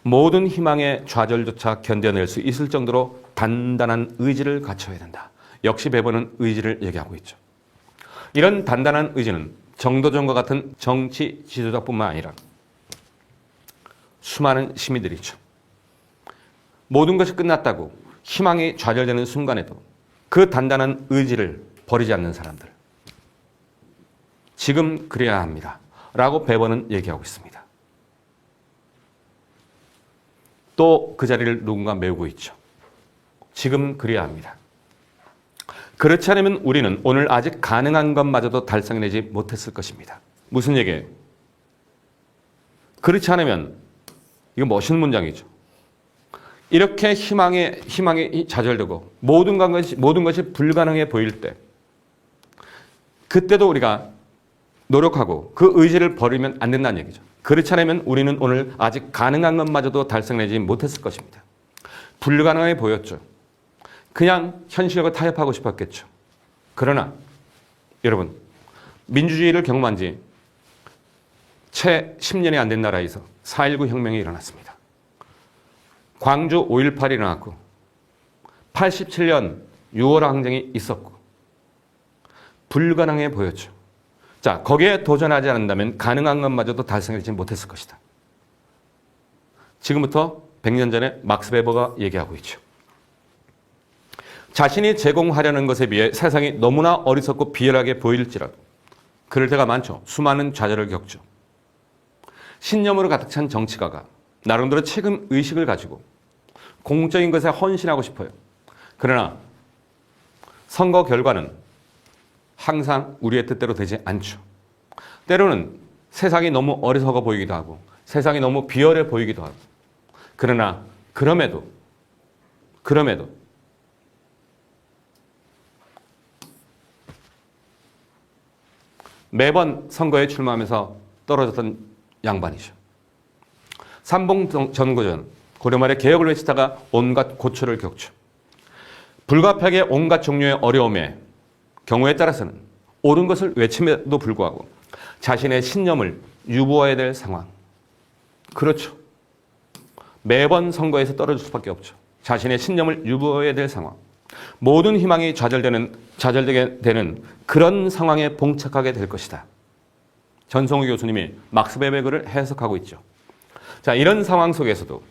Speaker 4: 모든 희망의 좌절조차 견뎌낼 수 있을 정도로 단단한 의지를 갖춰야 된다. 역시 베버는 의지를 얘기하고 있죠. 이런 단단한 의지는 정도전과 같은 정치 지도자뿐만 아니라 수많은 시민들이죠. 모든 것이 끝났다고 희망이 좌절되는 순간에도 그 단단한 의지를 버리지 않는 사람들. 지금 그래야 합니다. 라고 베버는 얘기하고 있습니다. 또 그 자리를 누군가 메우고 있죠. 지금 그래야 합니다. 그렇지 않으면 우리는 오늘 아직 가능한 것마저도 달성해내지 못했을 것입니다. 무슨 얘기예요? 그렇지 않으면 이거 멋있는 문장이죠. 이렇게 희망이 좌절되고 모든 것이 불가능해 보일 때 그때도 우리가 노력하고 그 의지를 버리면 안 된다는 얘기죠. 그렇지 않으면 우리는 오늘 아직 가능한 것마저도 달성하지 못했을 것입니다. 불가능해 보였죠. 그냥 현실과 타협하고 싶었겠죠. 그러나 여러분, 민주주의를 경험한 지 채 10년이 안 된 나라에서 4.19 혁명이 일어났습니다. 광주 5.18이 일어났고 87년 6월 항쟁이 있었고 불가능해 보였죠. 자, 거기에 도전하지 않는다면 가능한 것마저도 달성하지 못했을 것이다. 지금부터 100년 전에 막스 베버가 얘기하고 있죠. 자신이 제공하려는 것에 비해 세상이 너무나 어리석고 비열하게 보일지라도 그럴 때가 많죠. 수많은 좌절을 겪죠. 신념으로 가득 찬 정치가가 나름대로 책임 의식을 가지고 공적인 것에 헌신하고 싶어요. 그러나 선거 결과는 항상 우리의 뜻대로 되지 않죠. 때로는 세상이 너무 어리석어 보이기도 하고 세상이 너무 비열해 보이기도 하고 그러나 그럼에도 매번 선거에 출마하면서 떨어졌던 양반이죠. 삼봉전고전 고려 말에 개혁을 외치다가 온갖 고초를 겪죠. 불가피하게 온갖 종류의 어려움에 경우에 따라서는 옳은 것을 외침에도 불구하고 자신의 신념을 유보해야 될 상황. 그렇죠. 매번 선거에서 떨어질 수밖에 없죠. 자신의 신념을 유보해야 될 상황. 모든 희망이 좌절되게 되는 그런 상황에 봉착하게 될 것이다. 전성우 교수님이 막스 베버의 글을 해석하고 있죠. 자, 이런 상황 속에서도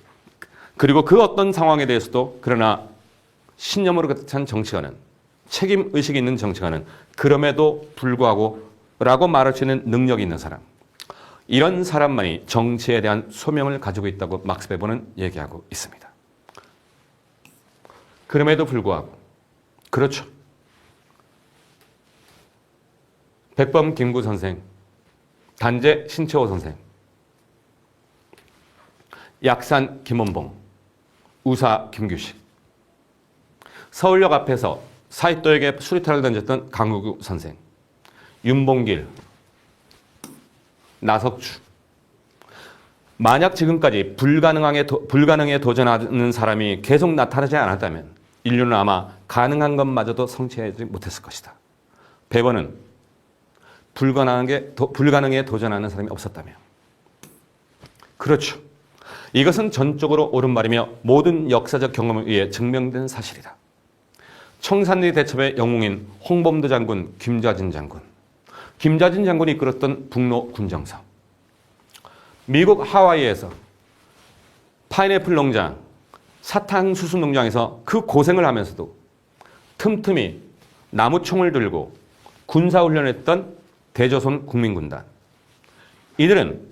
Speaker 4: 그리고 그 어떤 상황에 대해서도 그러나 신념으로 가득 찬 정치가는 책임 의식이 있는 정치가는 그럼에도 불구하고 라고 말할 수 있는 능력이 있는 사람. 이런 사람만이 정치에 대한 소명을 가지고 있다고 막스 베버는 얘기하고 있습니다. 그럼에도 불구하고 그렇죠. 백범 김구 선생, 단재 신채호 선생, 약산 김원봉, 우사 김규식, 서울역 앞에서 사익도에게 수리탄을 던졌던 강우구 선생, 윤봉길, 나석주. 만약 지금까지 불가능에 도전하는 사람이 계속 나타나지 않았다면 인류는 아마 가능한 것마저도 성취하지 못했을 것이다. 베버는 불가능에 도전하는 사람이 없었다며. 그렇죠. 이것은 전적으로 옳은 말이며 모든 역사적 경험에 의해 증명된 사실이다. 청산리 대첩의 영웅인 홍범도 장군, 김좌진 장군이 이끌었던 북로 군정사, 미국 하와이에서 파인애플 농장, 사탕수수 농장에서 그 고생을 하면서도 틈틈이 나무총을 들고 군사훈련했던 대조선 국민군단. 이들은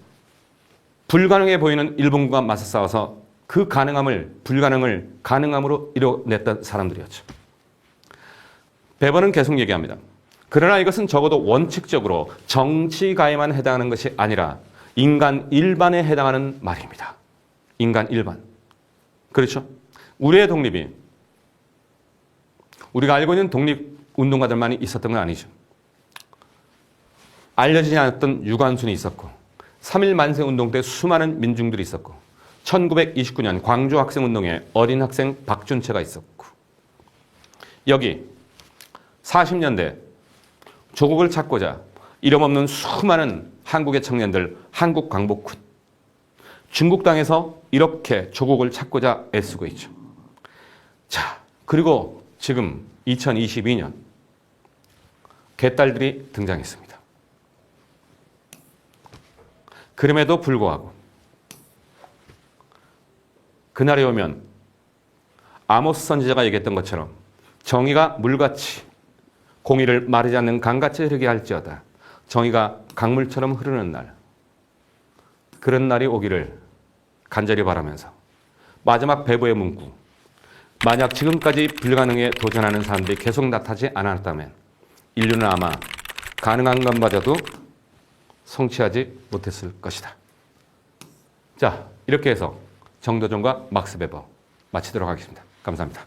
Speaker 4: 불가능해 보이는 일본군과 맞서 싸워서 그 불가능을 가능함으로 이뤄냈던 사람들이었죠. 베버는 계속 얘기합니다. 그러나 이것은 적어도 원칙적으로 정치가에만 해당하는 것이 아니라 인간 일반에 해당하는 말입니다. 인간 일반. 그렇죠? 우리의 독립이 우리가 알고 있는 독립운동가들만이 있었던 건 아니죠. 알려지지 않았던 유관순이 있었고 3.1 만세운동 때 수많은 민중들이 있었고 1929년 광주 학생운동에 어린 학생 박준채가 있었고 여기 40년대 조국을 찾고자 이름 없는 수많은 한국의 청년들, 한국 광복군, 중국 땅에서 이렇게 조국을 찾고자 애쓰고 있죠. 자, 그리고 지금 2022년 개딸들이 등장했습니다. 그럼에도 불구하고 그날이 오면 아모스 선지자가 얘기했던 것처럼 정의가 물같이 공의를 마르지 않는 강같이 흐르게 할지어다. 정의가 강물처럼 흐르는 날, 그런 날이 오기를 간절히 바라면서 마지막 배부의 문구, 만약 지금까지 불가능에 도전하는 사람들이 계속 나타나지 않았다면 인류는 아마 가능한 것마저도 성취하지 못했을 것이다. 자, 이렇게 해서 정도전과 막스 베버 마치도록 하겠습니다. 감사합니다.